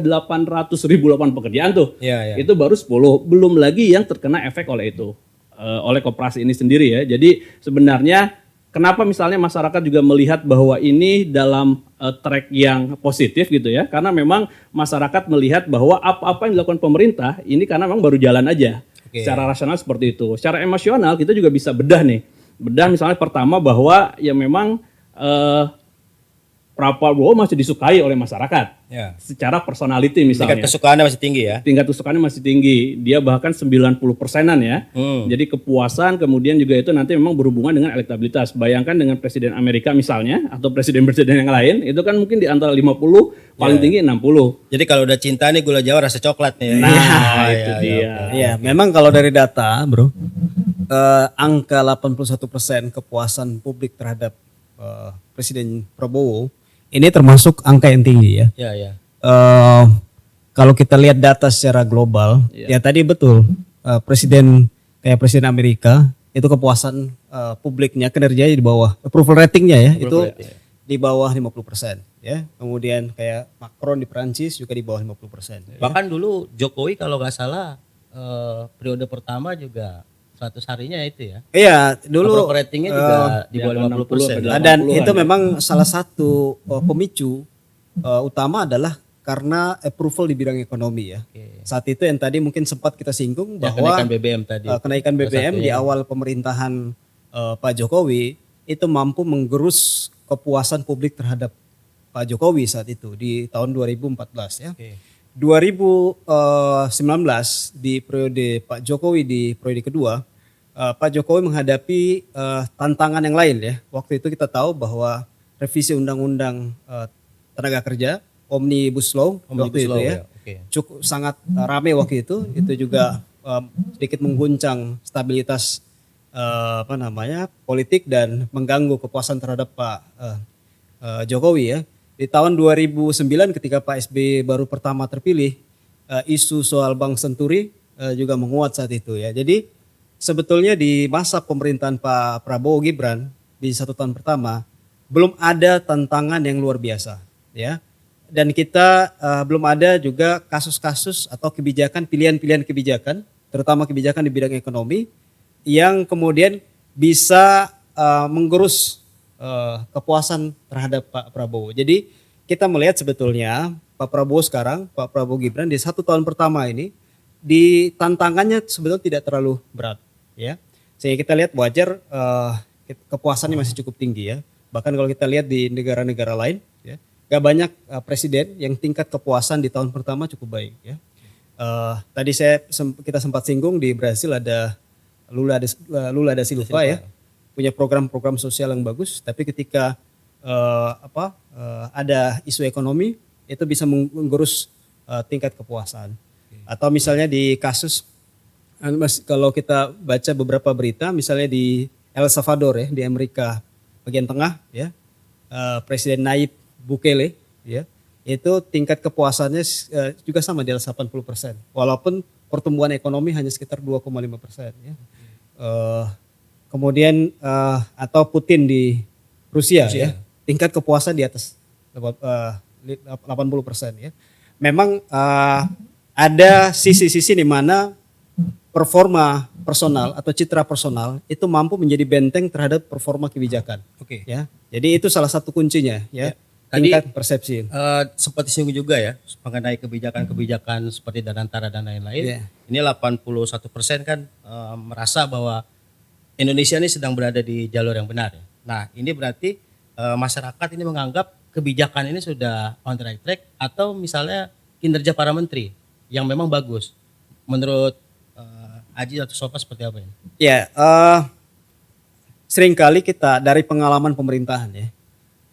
Speaker 3: 800.000 lapangan pekerjaan tuh. Itu baru 10, belum lagi yang terkena efek oleh itu, oleh koperasi ini sendiri ya. Jadi sebenarnya kenapa misalnya masyarakat juga melihat bahwa ini dalam track yang positif gitu ya, karena memang masyarakat melihat bahwa apa-apa yang dilakukan pemerintah ini karena memang baru jalan aja. Secara rasional seperti itu. Secara emosional kita juga bisa bedah nih. Bedah misalnya pertama bahwa ya memang Prabowo masih disukai oleh masyarakat secara personality misalnya.
Speaker 2: Tingkat kesukaannya masih tinggi ya?
Speaker 3: Tingkat kesukaannya masih tinggi, dia bahkan 90%-an ya. Jadi kepuasan kemudian juga itu nanti memang berhubungan dengan elektabilitas. Bayangkan dengan Presiden Amerika misalnya, atau presiden-presiden yang lain, itu kan mungkin di antara 50, paling tinggi 60.
Speaker 2: Jadi kalau udah cinta nih gula Jawa rasa coklat nih.
Speaker 3: Nah itu dia.
Speaker 1: Ya, memang kalau dari data bro, angka 81% kepuasan publik terhadap Presiden Prabowo ini termasuk angka yang tinggi ya. Kalau kita lihat data secara global, ya tadi betul presiden Amerika itu kepuasan publiknya, kinerjanya di bawah, approval ratingnya ya itu di bawah 50% ya. Kemudian kayak Macron di Prancis juga di bawah 50%.
Speaker 2: Bahkan dulu Jokowi kalau nggak salah periode pertama juga 100 harinya itu ya.
Speaker 1: Iya, dulu
Speaker 2: approval ratingnya juga di bawah 50%.
Speaker 1: Dan itu memang salah satu pemicu utama adalah karena approval di bidang ekonomi ya. Saat itu yang tadi mungkin sempat kita singgung
Speaker 2: Ya,
Speaker 1: bahwa
Speaker 2: kenaikan BBM tadi.
Speaker 1: kenaikan
Speaker 2: Salah
Speaker 1: BBM di
Speaker 2: satunya.
Speaker 1: awal pemerintahan Pak Jokowi itu mampu menggerus kepuasan publik terhadap Pak Jokowi saat itu di tahun 2014 ya.
Speaker 2: Oke.
Speaker 1: 2019 di periode Pak Jokowi di periode kedua, Pak Jokowi menghadapi tantangan yang lain ya. Waktu itu kita tahu bahwa revisi undang-undang tenaga kerja Omnibus Law waktu itu
Speaker 2: Law,
Speaker 1: ya,
Speaker 2: Oke.
Speaker 1: cukup sangat rame waktu itu juga sedikit mengguncang stabilitas politik dan mengganggu kepuasan terhadap Pak Jokowi ya. Di tahun 2009 ketika Pak SBY baru pertama terpilih, isu soal Bank Senturi juga menguat saat itu ya. Jadi sebetulnya di masa pemerintahan Pak Prabowo Gibran di 1 tahun pertama belum ada tantangan yang luar biasa ya. Dan kita belum ada juga kasus-kasus atau kebijakan, pilihan-pilihan kebijakan, terutama kebijakan di bidang ekonomi yang kemudian bisa menggerus kepuasan terhadap Pak Prabowo. Jadi kita melihat sebetulnya Pak Prabowo sekarang, Pak Prabowo Gibran di 1 tahun pertama ini di tantangannya sebetulnya tidak terlalu berat ya. Sehingga kita lihat wajar kepuasannya masih cukup tinggi ya. Bahkan kalau kita lihat di negara-negara lain ya, gak banyak presiden yang tingkat kepuasan di tahun pertama cukup baik ya. Tadi kita sempat singgung di Brasil ada Lula da Silva ya, punya program-program sosial yang bagus, tapi ketika ada isu ekonomi itu bisa menggerus tingkat kepuasan. Atau misalnya di kasus kalau kita baca beberapa berita, misalnya di El Salvador ya, di Amerika bagian tengah ya, Presiden Nayib Bukele ya, itu tingkat kepuasannya juga sama di atas 80%, walaupun pertumbuhan ekonomi hanya sekitar 2,5% ya. Kemudian atau Putin di Rusia ya, tingkat kepuasan di atas 80% ya. Memang ada sisi-sisi di mana performa personal atau citra personal itu mampu menjadi benteng terhadap performa kebijakan.
Speaker 2: Oke.
Speaker 1: Ya, jadi itu salah satu kuncinya ya.
Speaker 2: Tadi
Speaker 1: Tingkat persepsi.
Speaker 2: sempat disinggung juga ya mengenai kebijakan-kebijakan seperti Danantara dan lain-lain.
Speaker 1: Yeah.
Speaker 2: Ini 81% kan merasa bahwa Indonesia ini sedang berada di jalur yang benar. Nah, ini berarti masyarakat ini menganggap kebijakan ini sudah on the right track atau misalnya kinerja para menteri yang memang bagus. Menurut Aji atau Sofa seperti apa ini?
Speaker 1: Ya, seringkali kita dari pengalaman pemerintahan ya,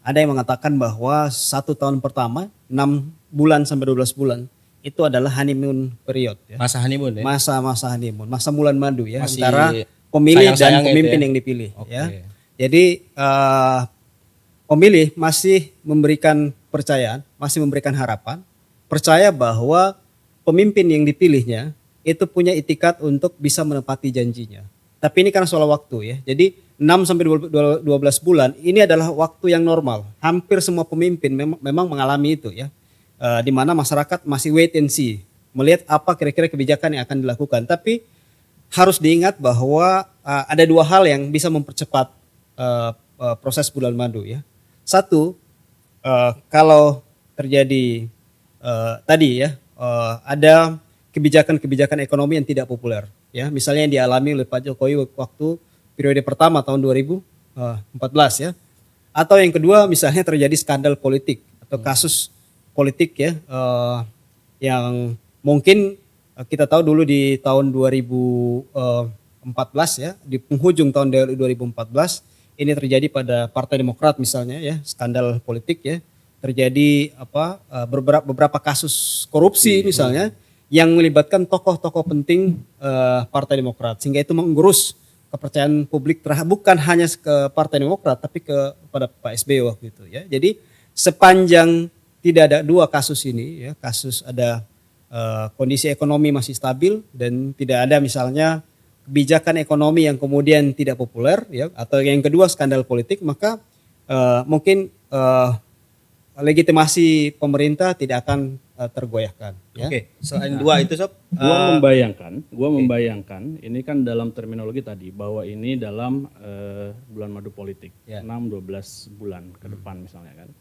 Speaker 1: ada yang mengatakan bahwa 1 tahun pertama 6 bulan sampai 12 bulan itu adalah honeymoon period ya.
Speaker 2: Masa honeymoon ya?
Speaker 1: Masa honeymoon, masa bulan madu ya,
Speaker 2: Masih
Speaker 1: antara pemilih dan
Speaker 2: sayang-sayangnya
Speaker 1: pemimpin
Speaker 2: itu ya?
Speaker 1: yang dipilih
Speaker 2: Oke.
Speaker 1: ya. Jadi pemilih masih memberikan kepercayaan, masih memberikan harapan, percaya bahwa pemimpin yang dipilihnya itu punya itikat untuk bisa menepati janjinya. Tapi ini karena soal waktu ya. Jadi 6 sampai 12 bulan ini adalah waktu yang normal. Hampir semua pemimpin memang mengalami itu ya. Di mana masyarakat masih wait and see, melihat apa kira-kira kebijakan yang akan dilakukan. Tapi harus diingat bahwa ada 2 hal yang bisa mempercepat proses bulan madu ya. Satu, kalau terjadi tadi ya, ada kebijakan-kebijakan ekonomi yang tidak populer ya, misalnya yang dialami oleh Pak Jokowi waktu periode pertama tahun 2014 ya, atau yang kedua misalnya terjadi skandal politik atau kasus politik ya, yang mungkin kita tahu dulu di tahun 2014 ya, di penghujung tahun 2014 ini terjadi pada Partai Demokrat misalnya ya, skandal politik ya, terjadi beberapa kasus korupsi misalnya yang melibatkan tokoh-tokoh penting Partai Demokrat, sehingga itu menggerus kepercayaan publik bukan hanya ke Partai Demokrat tapi kepada Pak SBY waktu itu ya. Jadi sepanjang tidak ada 2 kasus ini ya, kasus ada kondisi ekonomi masih stabil dan tidak ada misalnya kebijakan ekonomi yang kemudian tidak populer ya, atau yang kedua skandal politik, maka mungkin legitimasi pemerintah tidak akan tergoyahkan ya.
Speaker 2: Oke, selain 2 itu Sob,
Speaker 3: Gua membayangkan ini kan dalam terminologi tadi bahwa ini dalam bulan madu politik,
Speaker 2: Ya.
Speaker 3: 6-12 bulan ke depan misalnya kan.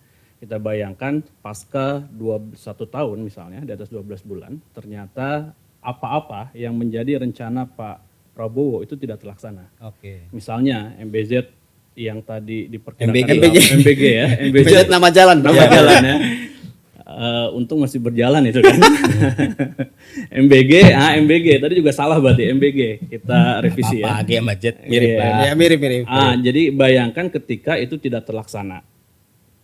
Speaker 3: Kita bayangkan pasca 21 tahun misalnya, di atas 12 bulan, ternyata apa-apa yang menjadi rencana Pak Prabowo itu tidak terlaksana.
Speaker 2: Oke.
Speaker 3: Misalnya MBZ yang tadi diperkirakan
Speaker 4: MBG
Speaker 3: ya,
Speaker 4: MBZ nama jalan.
Speaker 3: nama jalan ya. Untung masih berjalan itu kan. MBG tadi juga salah berarti MBG. Kita revisi ya.
Speaker 2: Apa sama jet
Speaker 3: Mirip
Speaker 4: Ya, mirip.
Speaker 3: Jadi bayangkan ketika itu tidak terlaksana.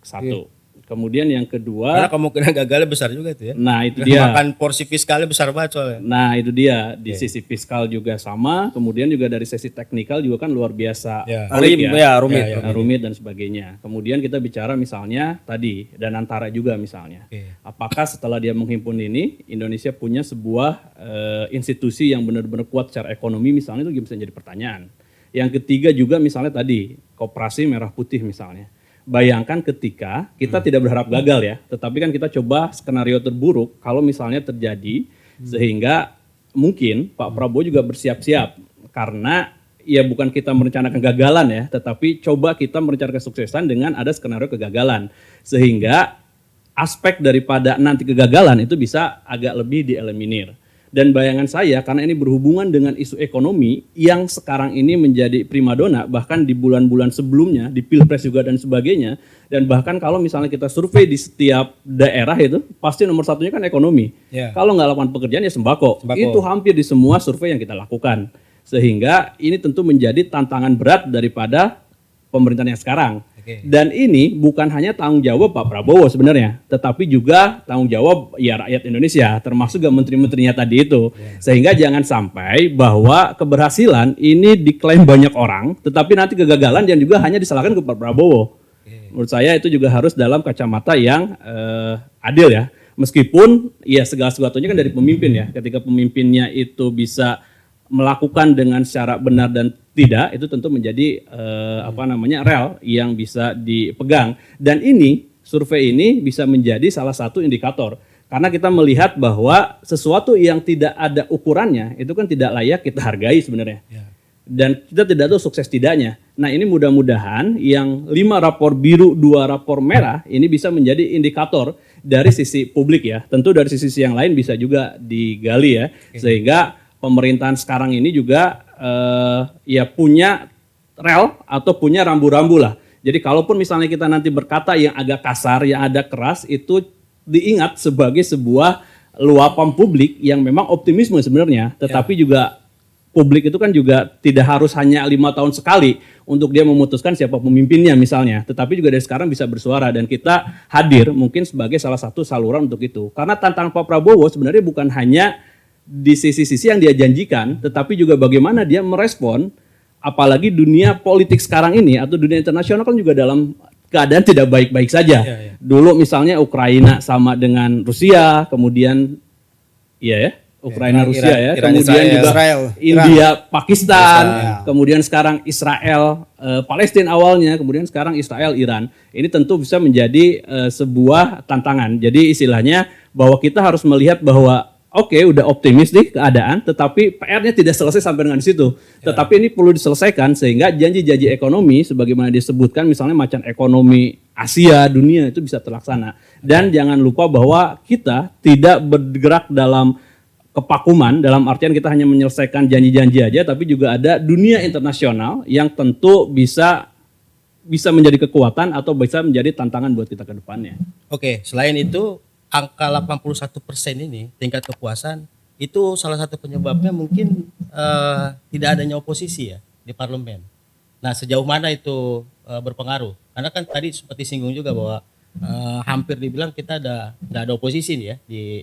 Speaker 3: Satu. Kemudian yang kedua,
Speaker 2: Karena kemungkinan gagalnya besar juga itu ya.
Speaker 3: nah itu dia.
Speaker 2: Makan porsi fiskalnya besar banget soalnya.
Speaker 3: Nah itu dia, di sisi fiskal juga sama, kemudian juga dari sisi teknikal juga kan luar biasa
Speaker 2: Ya.
Speaker 3: rumit dan sebagainya. Kemudian kita bicara misalnya tadi, dan antara juga misalnya.
Speaker 2: Oke.
Speaker 3: Apakah setelah dia menghimpun ini, Indonesia punya sebuah institusi yang benar-benar kuat secara ekonomi misalnya, itu bisa jadi pertanyaan. Yang ketiga juga misalnya tadi, Koperasi Merah Putih misalnya. Bayangkan ketika kita tidak berharap gagal ya, tetapi kan kita coba skenario terburuk kalau misalnya terjadi, sehingga mungkin Pak Prabowo juga bersiap-siap karena ya bukan kita merencanakan kegagalan ya, tetapi coba kita merencanakan kesuksesan dengan ada skenario kegagalan, sehingga aspek daripada nanti kegagalan itu bisa agak lebih dieliminir. Dan bayangan saya, karena ini berhubungan dengan isu ekonomi yang sekarang ini menjadi primadona, bahkan di bulan-bulan sebelumnya, di Pilpres juga dan sebagainya, dan bahkan kalau misalnya kita survei di setiap daerah itu, pasti nomor satunya kan ekonomi.
Speaker 2: Ya.
Speaker 3: Kalau nggak lapangan pekerjaan ya sembako. Itu hampir di semua survei yang kita lakukan. Sehingga ini tentu menjadi tantangan berat daripada pemerintahan yang sekarang.
Speaker 2: Oke.
Speaker 3: Dan ini bukan hanya tanggung jawab Pak Prabowo sebenarnya, tetapi juga tanggung jawab ya rakyat Indonesia, termasuk juga menteri-menterinya tadi itu. Sehingga jangan sampai bahwa keberhasilan ini diklaim banyak orang, tetapi nanti kegagalan yang juga hanya disalahkan ke Pak Prabowo. Menurut saya itu juga harus dalam kacamata yang adil ya. Meskipun ya segala sesuatunya kan dari pemimpin ya. Ketika pemimpinnya itu bisa melakukan dengan secara benar dan tidak, itu tentu menjadi rel yang bisa dipegang. Dan ini survei ini bisa menjadi salah satu indikator karena kita melihat bahwa sesuatu yang tidak ada ukurannya itu kan tidak layak kita hargai sebenarnya. Dan kita tidak tahu sukses tidaknya. Nah ini mudah-mudahan yang 5 rapor biru, 2 rapor merah ini bisa menjadi indikator dari sisi publik ya. Tentu dari sisi yang lain bisa juga digali ya. Sehingga pemerintahan sekarang ini juga ya punya rel atau punya rambu-rambu lah. Jadi kalaupun misalnya kita nanti berkata yang agak kasar, yang ada keras, itu diingat sebagai sebuah luapan publik yang memang optimisme sebenarnya. Tetapi juga publik itu kan juga tidak harus hanya 5 tahun sekali untuk dia memutuskan siapa pemimpinnya misalnya. Tetapi juga dari sekarang bisa bersuara dan kita hadir mungkin sebagai salah satu saluran untuk itu. Karena tantangan Pak Prabowo sebenarnya bukan hanya di sisi-sisi yang dia janjikan, tetapi juga bagaimana dia merespon, apalagi dunia politik sekarang ini atau dunia internasional kan juga dalam keadaan tidak baik-baik saja. Dulu misalnya Ukraina sama dengan Rusia, kemudian Ukraina Rusia ya, kemudian juga
Speaker 4: Israel.
Speaker 3: India Pakistan, kemudian sekarang Israel Palestina awalnya, kemudian sekarang Israel Iran. Ini tentu bisa menjadi sebuah tantangan. Jadi istilahnya bahwa kita harus melihat bahwa oke, udah optimis nih keadaan, tetapi PR-nya tidak selesai sampai dengan di situ. Tetapi ini perlu diselesaikan sehingga janji-janji ekonomi sebagaimana disebutkan misalnya macan ekonomi Asia, dunia itu bisa terlaksana. Dan jangan lupa bahwa kita tidak bergerak dalam kepakuman, dalam artian kita hanya menyelesaikan janji-janji aja, tapi juga ada dunia internasional yang tentu bisa menjadi kekuatan atau bisa menjadi tantangan buat kita ke depannya.
Speaker 2: Oke, selain itu angka 81% ini tingkat kepuasan itu salah satu penyebabnya mungkin tidak adanya oposisi ya di parlemen. Nah sejauh mana itu berpengaruh? Karena kan tadi seperti singgung juga bahwa hampir dibilang kita nggak ada oposisi nih ya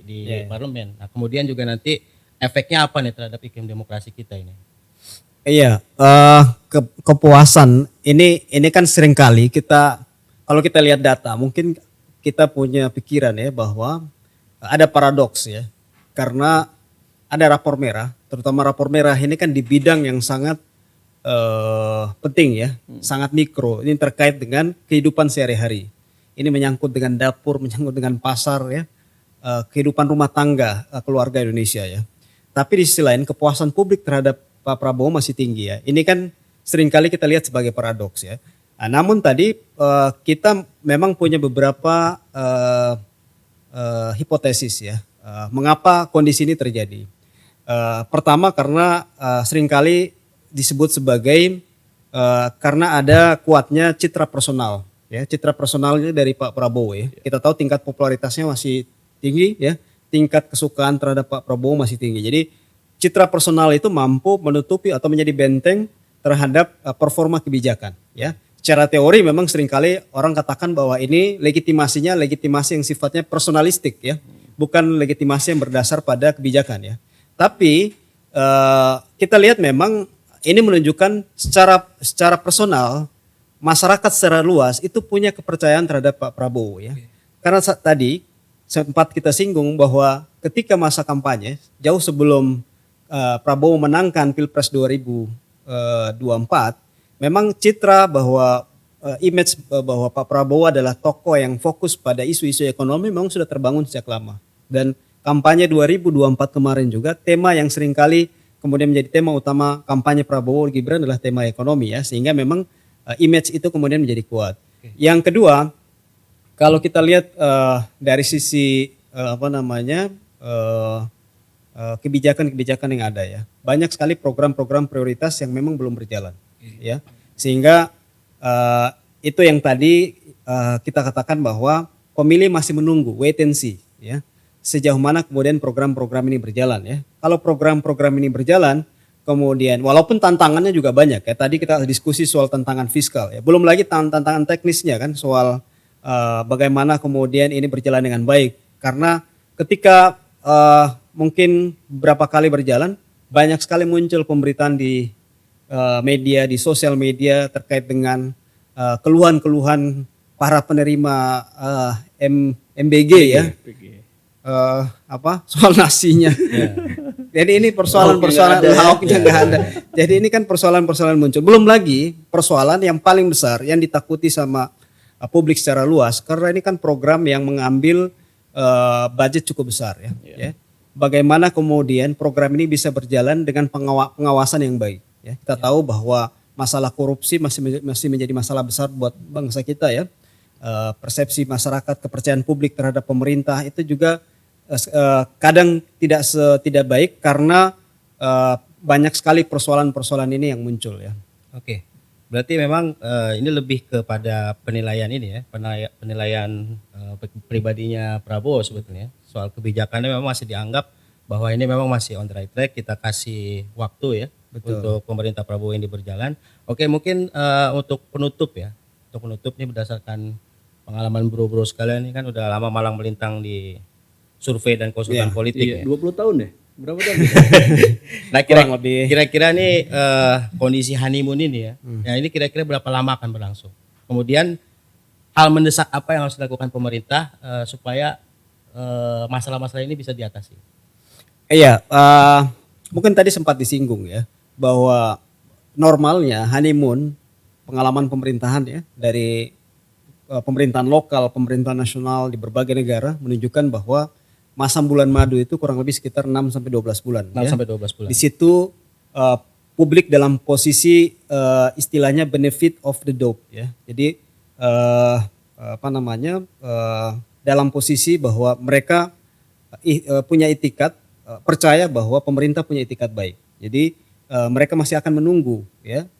Speaker 2: di parlemen. Nah kemudian juga nanti efeknya apa nih terhadap iklim demokrasi kita ini?
Speaker 4: Iya, kepuasan ini kan seringkali kita kalau kita lihat data mungkin kita punya pikiran ya bahwa ada paradoks ya, karena ada rapor merah, terutama rapor merah ini kan di bidang yang sangat penting ya, sangat mikro, ini terkait dengan kehidupan sehari-hari. Ini menyangkut dengan dapur, menyangkut dengan pasar ya, kehidupan rumah tangga keluarga Indonesia ya. Tapi di sisi lain kepuasan publik terhadap Pak Prabowo masih tinggi ya. Ini kan seringkali kita lihat sebagai paradoks ya. Namun tadi kita memang punya beberapa hipotesis ya, mengapa kondisi ini terjadi. Pertama karena seringkali disebut sebagai karena ada kuatnya citra personal, ya citra personalnya dari Pak Prabowo ya. Kita tahu tingkat popularitasnya masih tinggi ya, tingkat kesukaan terhadap Pak Prabowo masih tinggi. Jadi citra personal itu mampu menutupi atau menjadi benteng terhadap performa kebijakan ya. Secara teori memang seringkali orang katakan bahwa ini legitimasinya legitimasi yang sifatnya personalistik ya, bukan legitimasi yang berdasar pada kebijakan ya. Tapi kita lihat memang ini menunjukkan secara personal masyarakat secara luas itu punya kepercayaan terhadap Pak Prabowo ya. Karena tadi sempat kita singgung bahwa ketika masa kampanye jauh sebelum Prabowo menangkan Pilpres 2024, memang citra bahwa image bahwa Pak Prabowo adalah tokoh yang fokus pada isu-isu ekonomi memang sudah terbangun sejak lama. Dan kampanye 2024 kemarin juga tema yang seringkali kemudian menjadi tema utama kampanye Prabowo Gibran adalah tema ekonomi ya, sehingga memang image itu kemudian menjadi kuat. Yang kedua, kalau kita lihat dari sisi kebijakan-kebijakan yang ada ya, banyak sekali program-program prioritas yang memang belum berjalan. Ya, sehingga itu yang tadi kita katakan bahwa pemilih masih menunggu wait and see ya, sejauh mana kemudian program-program ini berjalan ya. Kalau program-program ini berjalan kemudian walaupun tantangannya juga banyak ya, tadi kita diskusi soal tantangan fiskal ya, belum lagi tantangan teknisnya kan soal bagaimana kemudian ini berjalan dengan baik, karena ketika mungkin beberapa kali berjalan banyak sekali muncul pemberitaan di media, di sosial media terkait dengan keluhan-keluhan para penerima MBG ya, soal nasinya. Jadi ini persoalan-persoalan lauknya nggak ada. Jadi ini kan persoalan-persoalan muncul. Belum lagi persoalan yang paling besar yang ditakuti sama publik secara luas, karena ini kan program yang mengambil budget cukup besar ya. Ya. Bagaimana kemudian program ini bisa berjalan dengan pengawasan yang baik. Ya, kita tahu bahwa masalah korupsi masih menjadi masalah besar buat bangsa kita ya. Persepsi masyarakat, kepercayaan publik terhadap pemerintah itu juga kadang tidak baik karena banyak sekali persoalan-persoalan ini yang muncul ya.
Speaker 2: Oke, berarti memang ini lebih kepada penilaian ini ya, penilaian pribadinya Prabowo sebetulnya. Soal kebijakannya memang masih dianggap bahwa ini memang masih on the right track, kita kasih waktu ya. Betul. Untuk pemerintah Prabowo ini berjalan. Oke, mungkin untuk penutup ya. Untuk penutup ini berdasarkan pengalaman bro-bro sekalian ini kan udah lama malang melintang di survei dan konsultan politik ya.
Speaker 3: 20 tahun deh. Berapa tahun?
Speaker 2: Nah, kira-kira nih kondisi honeymoon ini ya. Ya ini kira-kira berapa lama akan berlangsung? Kemudian hal mendesak apa yang harus dilakukan pemerintah supaya masalah-masalah ini bisa diatasi?
Speaker 4: Iya, mungkin tadi sempat disinggung ya, bahwa normalnya honeymoon pengalaman pemerintahan ya dari pemerintahan lokal, pemerintahan nasional di berbagai negara menunjukkan bahwa masa bulan madu itu kurang lebih sekitar 6 sampai 12 bulan.
Speaker 2: 6 sampai 12 bulan.
Speaker 4: Di situ publik dalam posisi istilahnya benefit of the doubt ya. Jadi dalam posisi bahwa mereka punya itikat percaya bahwa pemerintah punya itikat baik. Jadi mereka masih akan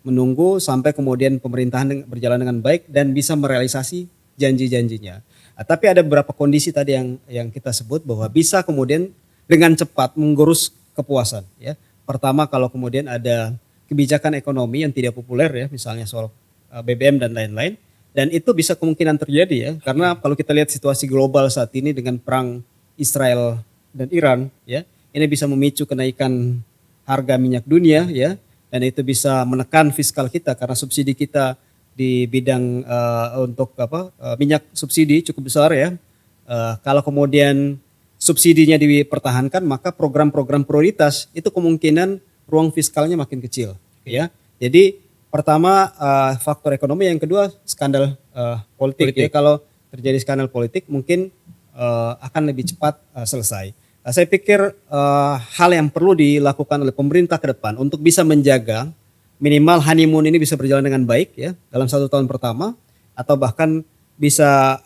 Speaker 4: menunggu sampai kemudian pemerintahan berjalan dengan baik dan bisa merealisasi janji-janjinya. Tapi ada beberapa kondisi tadi yang kita sebut bahwa bisa kemudian dengan cepat menggerus kepuasan. Ya. Pertama, kalau kemudian ada kebijakan ekonomi yang tidak populer ya, misalnya soal BBM dan lain-lain, dan itu bisa kemungkinan terjadi ya, karena kalau kita lihat situasi global saat ini dengan perang Israel dan Iran, ya, ini bisa memicu kenaikan harga minyak dunia ya, dan itu bisa menekan fiskal kita karena subsidi kita di bidang untuk minyak subsidi cukup besar ya. Kalau kemudian subsidinya dipertahankan, maka program-program prioritas itu kemungkinan ruang fiskalnya makin kecil ya. Jadi pertama faktor ekonomi, yang kedua skandal politik ya. Kalau terjadi skandal politik mungkin akan lebih cepat selesai. Saya pikir hal yang perlu dilakukan oleh pemerintah ke depan untuk bisa menjaga minimal honeymoon ini bisa berjalan dengan baik ya dalam 1 tahun pertama, atau bahkan bisa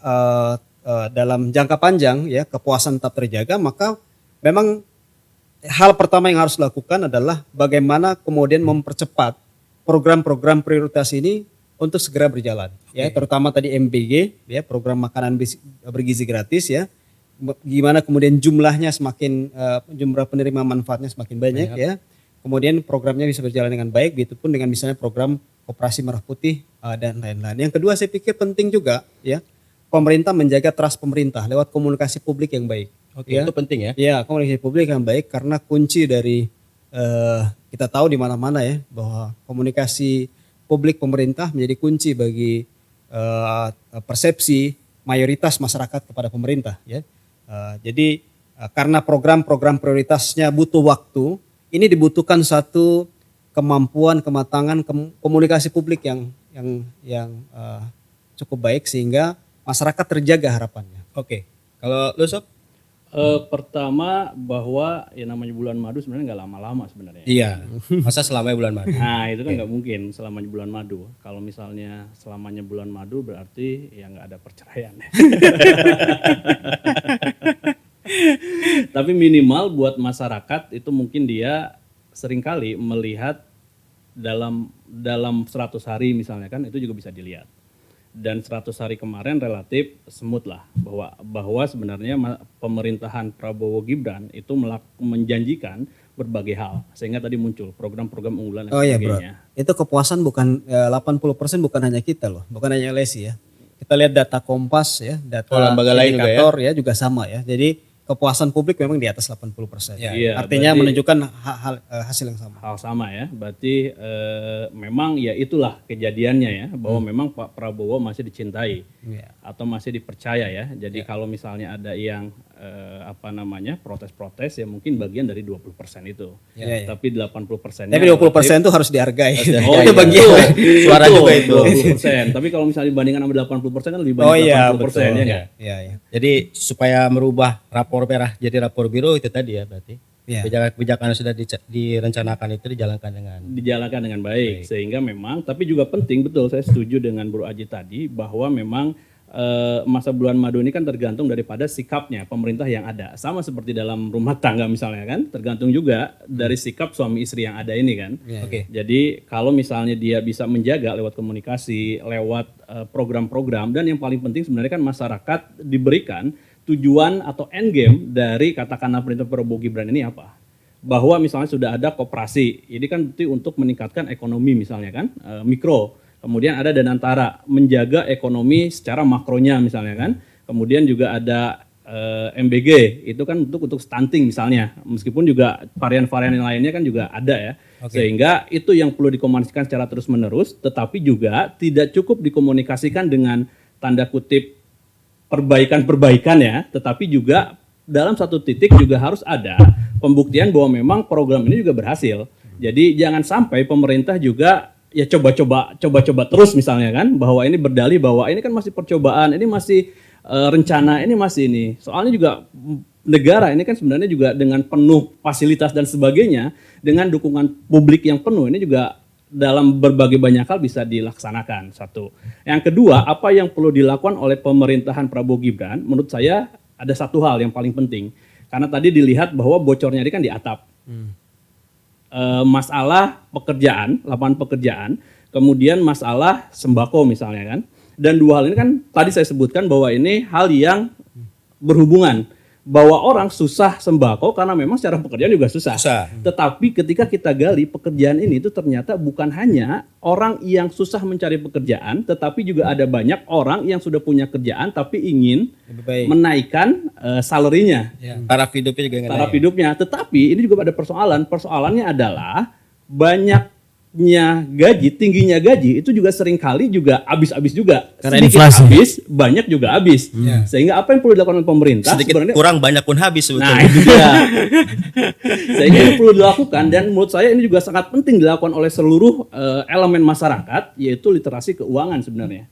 Speaker 4: dalam jangka panjang ya kepuasan tetap terjaga, maka memang hal pertama yang harus dilakukan adalah bagaimana kemudian mempercepat program-program prioritas ini untuk segera berjalan ya, terutama tadi MBG ya, program makanan bergizi gratis ya. Gimana kemudian jumlahnya semakin jumlah penerima manfaatnya semakin banyak ya. Kemudian programnya bisa berjalan dengan baik, begitupun dengan misalnya program Koperasi Merah Putih dan lain-lain. Yang kedua saya pikir penting juga ya pemerintah menjaga trust pemerintah lewat komunikasi publik yang baik.
Speaker 2: Oke,
Speaker 4: Ya.
Speaker 2: itu penting ya.
Speaker 4: Ya, komunikasi publik yang baik, karena kunci dari kita tahu di mana-mana ya bahwa komunikasi publik pemerintah menjadi kunci bagi persepsi mayoritas masyarakat kepada pemerintah ya. Jadi karena program-program prioritasnya butuh waktu, ini dibutuhkan satu kemampuan, kematangan komunikasi publik yang cukup baik sehingga masyarakat terjaga harapannya.
Speaker 2: Oke. Kalau lu Sob?
Speaker 3: Pertama bahwa ya namanya bulan madu sebenarnya nggak lama-lama sebenarnya.
Speaker 2: Iya. Masa selamanya bulan madu?
Speaker 3: Nah itu kan nggak mungkin selamanya bulan madu. Kalau misalnya selamanya bulan madu berarti ya nggak ada perceraian. Tapi minimal buat masyarakat itu mungkin dia seringkali melihat dalam 100 hari misalnya kan itu juga bisa dilihat. Dan 100 hari kemarin relatif smooth lah bahwa sebenarnya pemerintahan Prabowo Gibran itu menjanjikan berbagai hal sehingga tadi muncul program-program unggulan dan sebagainya.
Speaker 4: Itu kepuasan bukan 80% bukan hanya kita loh, bukan hanya LSI ya. Kita lihat data Kompas ya, data
Speaker 2: lembaga lain juga
Speaker 4: indikator ya juga sama ya. Jadi kepuasan publik memang di atas 80%.
Speaker 3: Iya,
Speaker 4: Artinya
Speaker 3: berarti
Speaker 4: menunjukkan hasil yang sama.
Speaker 3: hal sama ya, berarti memang ya itulah kejadiannya ya, bahwa memang Pak Prabowo masih dicintai atau masih dipercaya ya. Jadi kalau misalnya ada yang protes-protes ya mungkin bagian dari 20% itu. Tapi 80%-nya.
Speaker 4: Tapi 20% itu harus dihargai.
Speaker 3: Oh
Speaker 4: itu
Speaker 3: iya,
Speaker 4: bagian.
Speaker 2: Suara juga itu.
Speaker 3: 20%. Tapi kalau misalnya dibandingkan sama 80% kan lebih banyak 80% ya nggak?
Speaker 4: Iya.
Speaker 2: Jadi supaya merubah rapor merah jadi rapor biru itu tadi ya berarti.
Speaker 4: Iya.
Speaker 2: Kebijakan yang sudah direncanakan itu dijalankan dengan
Speaker 3: baik. Sehingga memang, tapi juga penting, betul saya setuju dengan Bro Aji tadi bahwa memang masa bulan madu ini kan tergantung daripada sikapnya pemerintah yang ada. Sama seperti dalam rumah tangga misalnya kan, tergantung juga dari sikap suami istri yang ada ini kan.
Speaker 2: Oke.
Speaker 3: Jadi kalau misalnya dia bisa menjaga lewat komunikasi, lewat program-program, dan yang paling penting sebenarnya kan masyarakat diberikan tujuan atau end game dari katakanlah perintah Prabowo Gibran ini apa? Bahwa misalnya sudah ada koperasi, ini kan berarti untuk meningkatkan ekonomi misalnya kan, mikro. Kemudian ada Danantara, menjaga ekonomi secara makronya misalnya kan. Kemudian juga ada MBG, itu kan untuk stunting misalnya. Meskipun juga varian-varian yang lainnya kan juga ada ya. Sehingga itu yang perlu dikomunikasikan secara terus-menerus, tetapi juga tidak cukup dikomunikasikan dengan tanda kutip perbaikan-perbaikan ya, tetapi juga dalam satu titik juga harus ada pembuktian bahwa memang program ini juga berhasil. Jadi jangan sampai pemerintah juga ya coba-coba terus misalnya kan, bahwa ini berdalih bahwa ini kan masih percobaan, ini masih rencana, ini masih ini. Soalnya juga negara ini kan sebenarnya juga dengan penuh fasilitas dan sebagainya, dengan dukungan publik yang penuh, ini juga dalam berbagai banyak hal bisa dilaksanakan. Satu. Yang kedua, apa yang perlu dilakukan oleh pemerintahan Prabowo Gibran, menurut saya ada satu hal yang paling penting. Karena tadi dilihat bahwa bocornya ini kan di atap. Masalah pekerjaan, lapangan pekerjaan, kemudian masalah sembako misalnya kan. Dan dua hal ini kan tadi saya sebutkan bahwa ini hal yang berhubungan. Bahwa orang susah sembako karena memang secara pekerjaan juga susah. Tetapi ketika kita gali pekerjaan ini itu ternyata bukan hanya orang yang susah mencari pekerjaan, tetapi juga ada banyak orang yang sudah punya kerjaan tapi ingin menaikkan salarinya.
Speaker 2: Taraf hidupnya juga
Speaker 3: Taraf hidupnya. Tetapi ini juga ada persoalan. Persoalannya adalah banyaknya gaji, tingginya gaji itu juga seringkali juga habis-habis juga.
Speaker 1: Karena
Speaker 3: Sedikit
Speaker 1: inflasi.
Speaker 3: habis, banyak juga habis. Sehingga apa yang perlu dilakukan oleh pemerintah
Speaker 2: sedikit
Speaker 3: sebenarnya
Speaker 2: kurang banyak pun habis sebetulnya.
Speaker 3: nah itu dia. Sehingga ini perlu dilakukan, dan menurut saya ini juga sangat penting dilakukan oleh seluruh elemen masyarakat, yaitu literasi keuangan sebenarnya.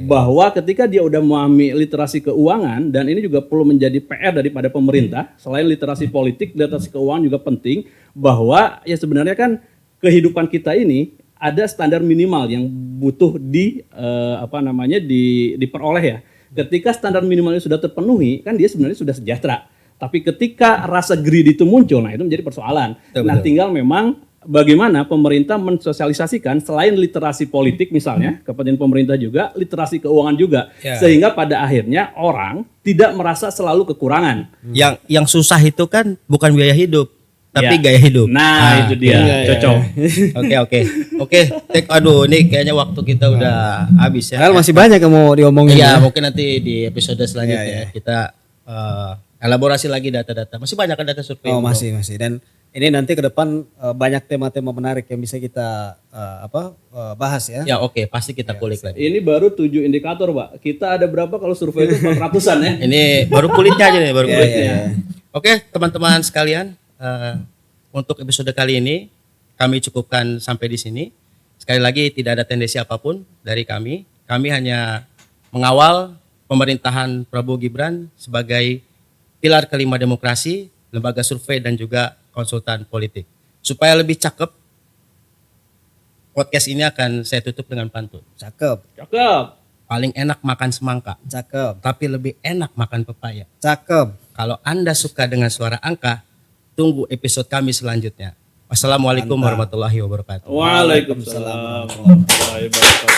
Speaker 3: Bahwa ketika dia udah memahami literasi keuangan, dan ini juga perlu menjadi PR daripada pemerintah, selain literasi politik, literasi keuangan juga penting, bahwa ya sebenarnya kan kehidupan kita ini ada standar minimal yang butuh diperoleh ya. Ketika standar minimalnya sudah terpenuhi, kan dia sebenarnya sudah sejahtera. Tapi ketika rasa greed itu muncul, nah itu menjadi persoalan. Nah, tinggal memang bagaimana pemerintah mensosialisasikan selain literasi politik misalnya, kepentingan pemerintah juga, literasi keuangan juga, sehingga pada akhirnya orang tidak merasa selalu kekurangan.
Speaker 2: Yang susah itu kan bukan biaya hidup, tapi gaya hidup.
Speaker 3: Nah, itu dia, cocok.
Speaker 2: Oke. Aduh, ini kayaknya waktu kita udah habis ya.
Speaker 4: Padahal masih banyak yang mau diomongin.
Speaker 2: Iya, mungkin nanti di episode selanjutnya kita elaborasi lagi data-data. Masih banyak kan data survei?
Speaker 4: Oh, masih. Dan ini nanti ke depan banyak tema-tema menarik yang bisa kita bahas ya.
Speaker 2: Ya, oke, pasti kita kulik lagi.
Speaker 3: Ini baru 7 indikator, Pak. Kita ada berapa kalau survei itu 400-an ya?
Speaker 2: Ini baru kulitnya aja nih, baru kulitnya. Oke, teman-teman sekalian, untuk episode kali ini kami cukupkan sampai di sini. Sekali lagi tidak ada tendensi apapun dari kami. Kami hanya mengawal pemerintahan Prabowo Gibran sebagai pilar kelima demokrasi, lembaga survei dan juga konsultan politik. Supaya lebih cakep, podcast ini akan saya tutup dengan pantun.
Speaker 4: Cakep.
Speaker 2: Paling enak makan semangka,
Speaker 4: Cakep.
Speaker 2: tapi lebih enak makan pepaya.
Speaker 4: Cakep.
Speaker 2: Kalau Anda suka dengan suara angka, tunggu episode kami selanjutnya. Wassalamualaikum warahmatullahi wabarakatuh.
Speaker 3: Waalaikumsalam warahmatullahi wabarakatuh.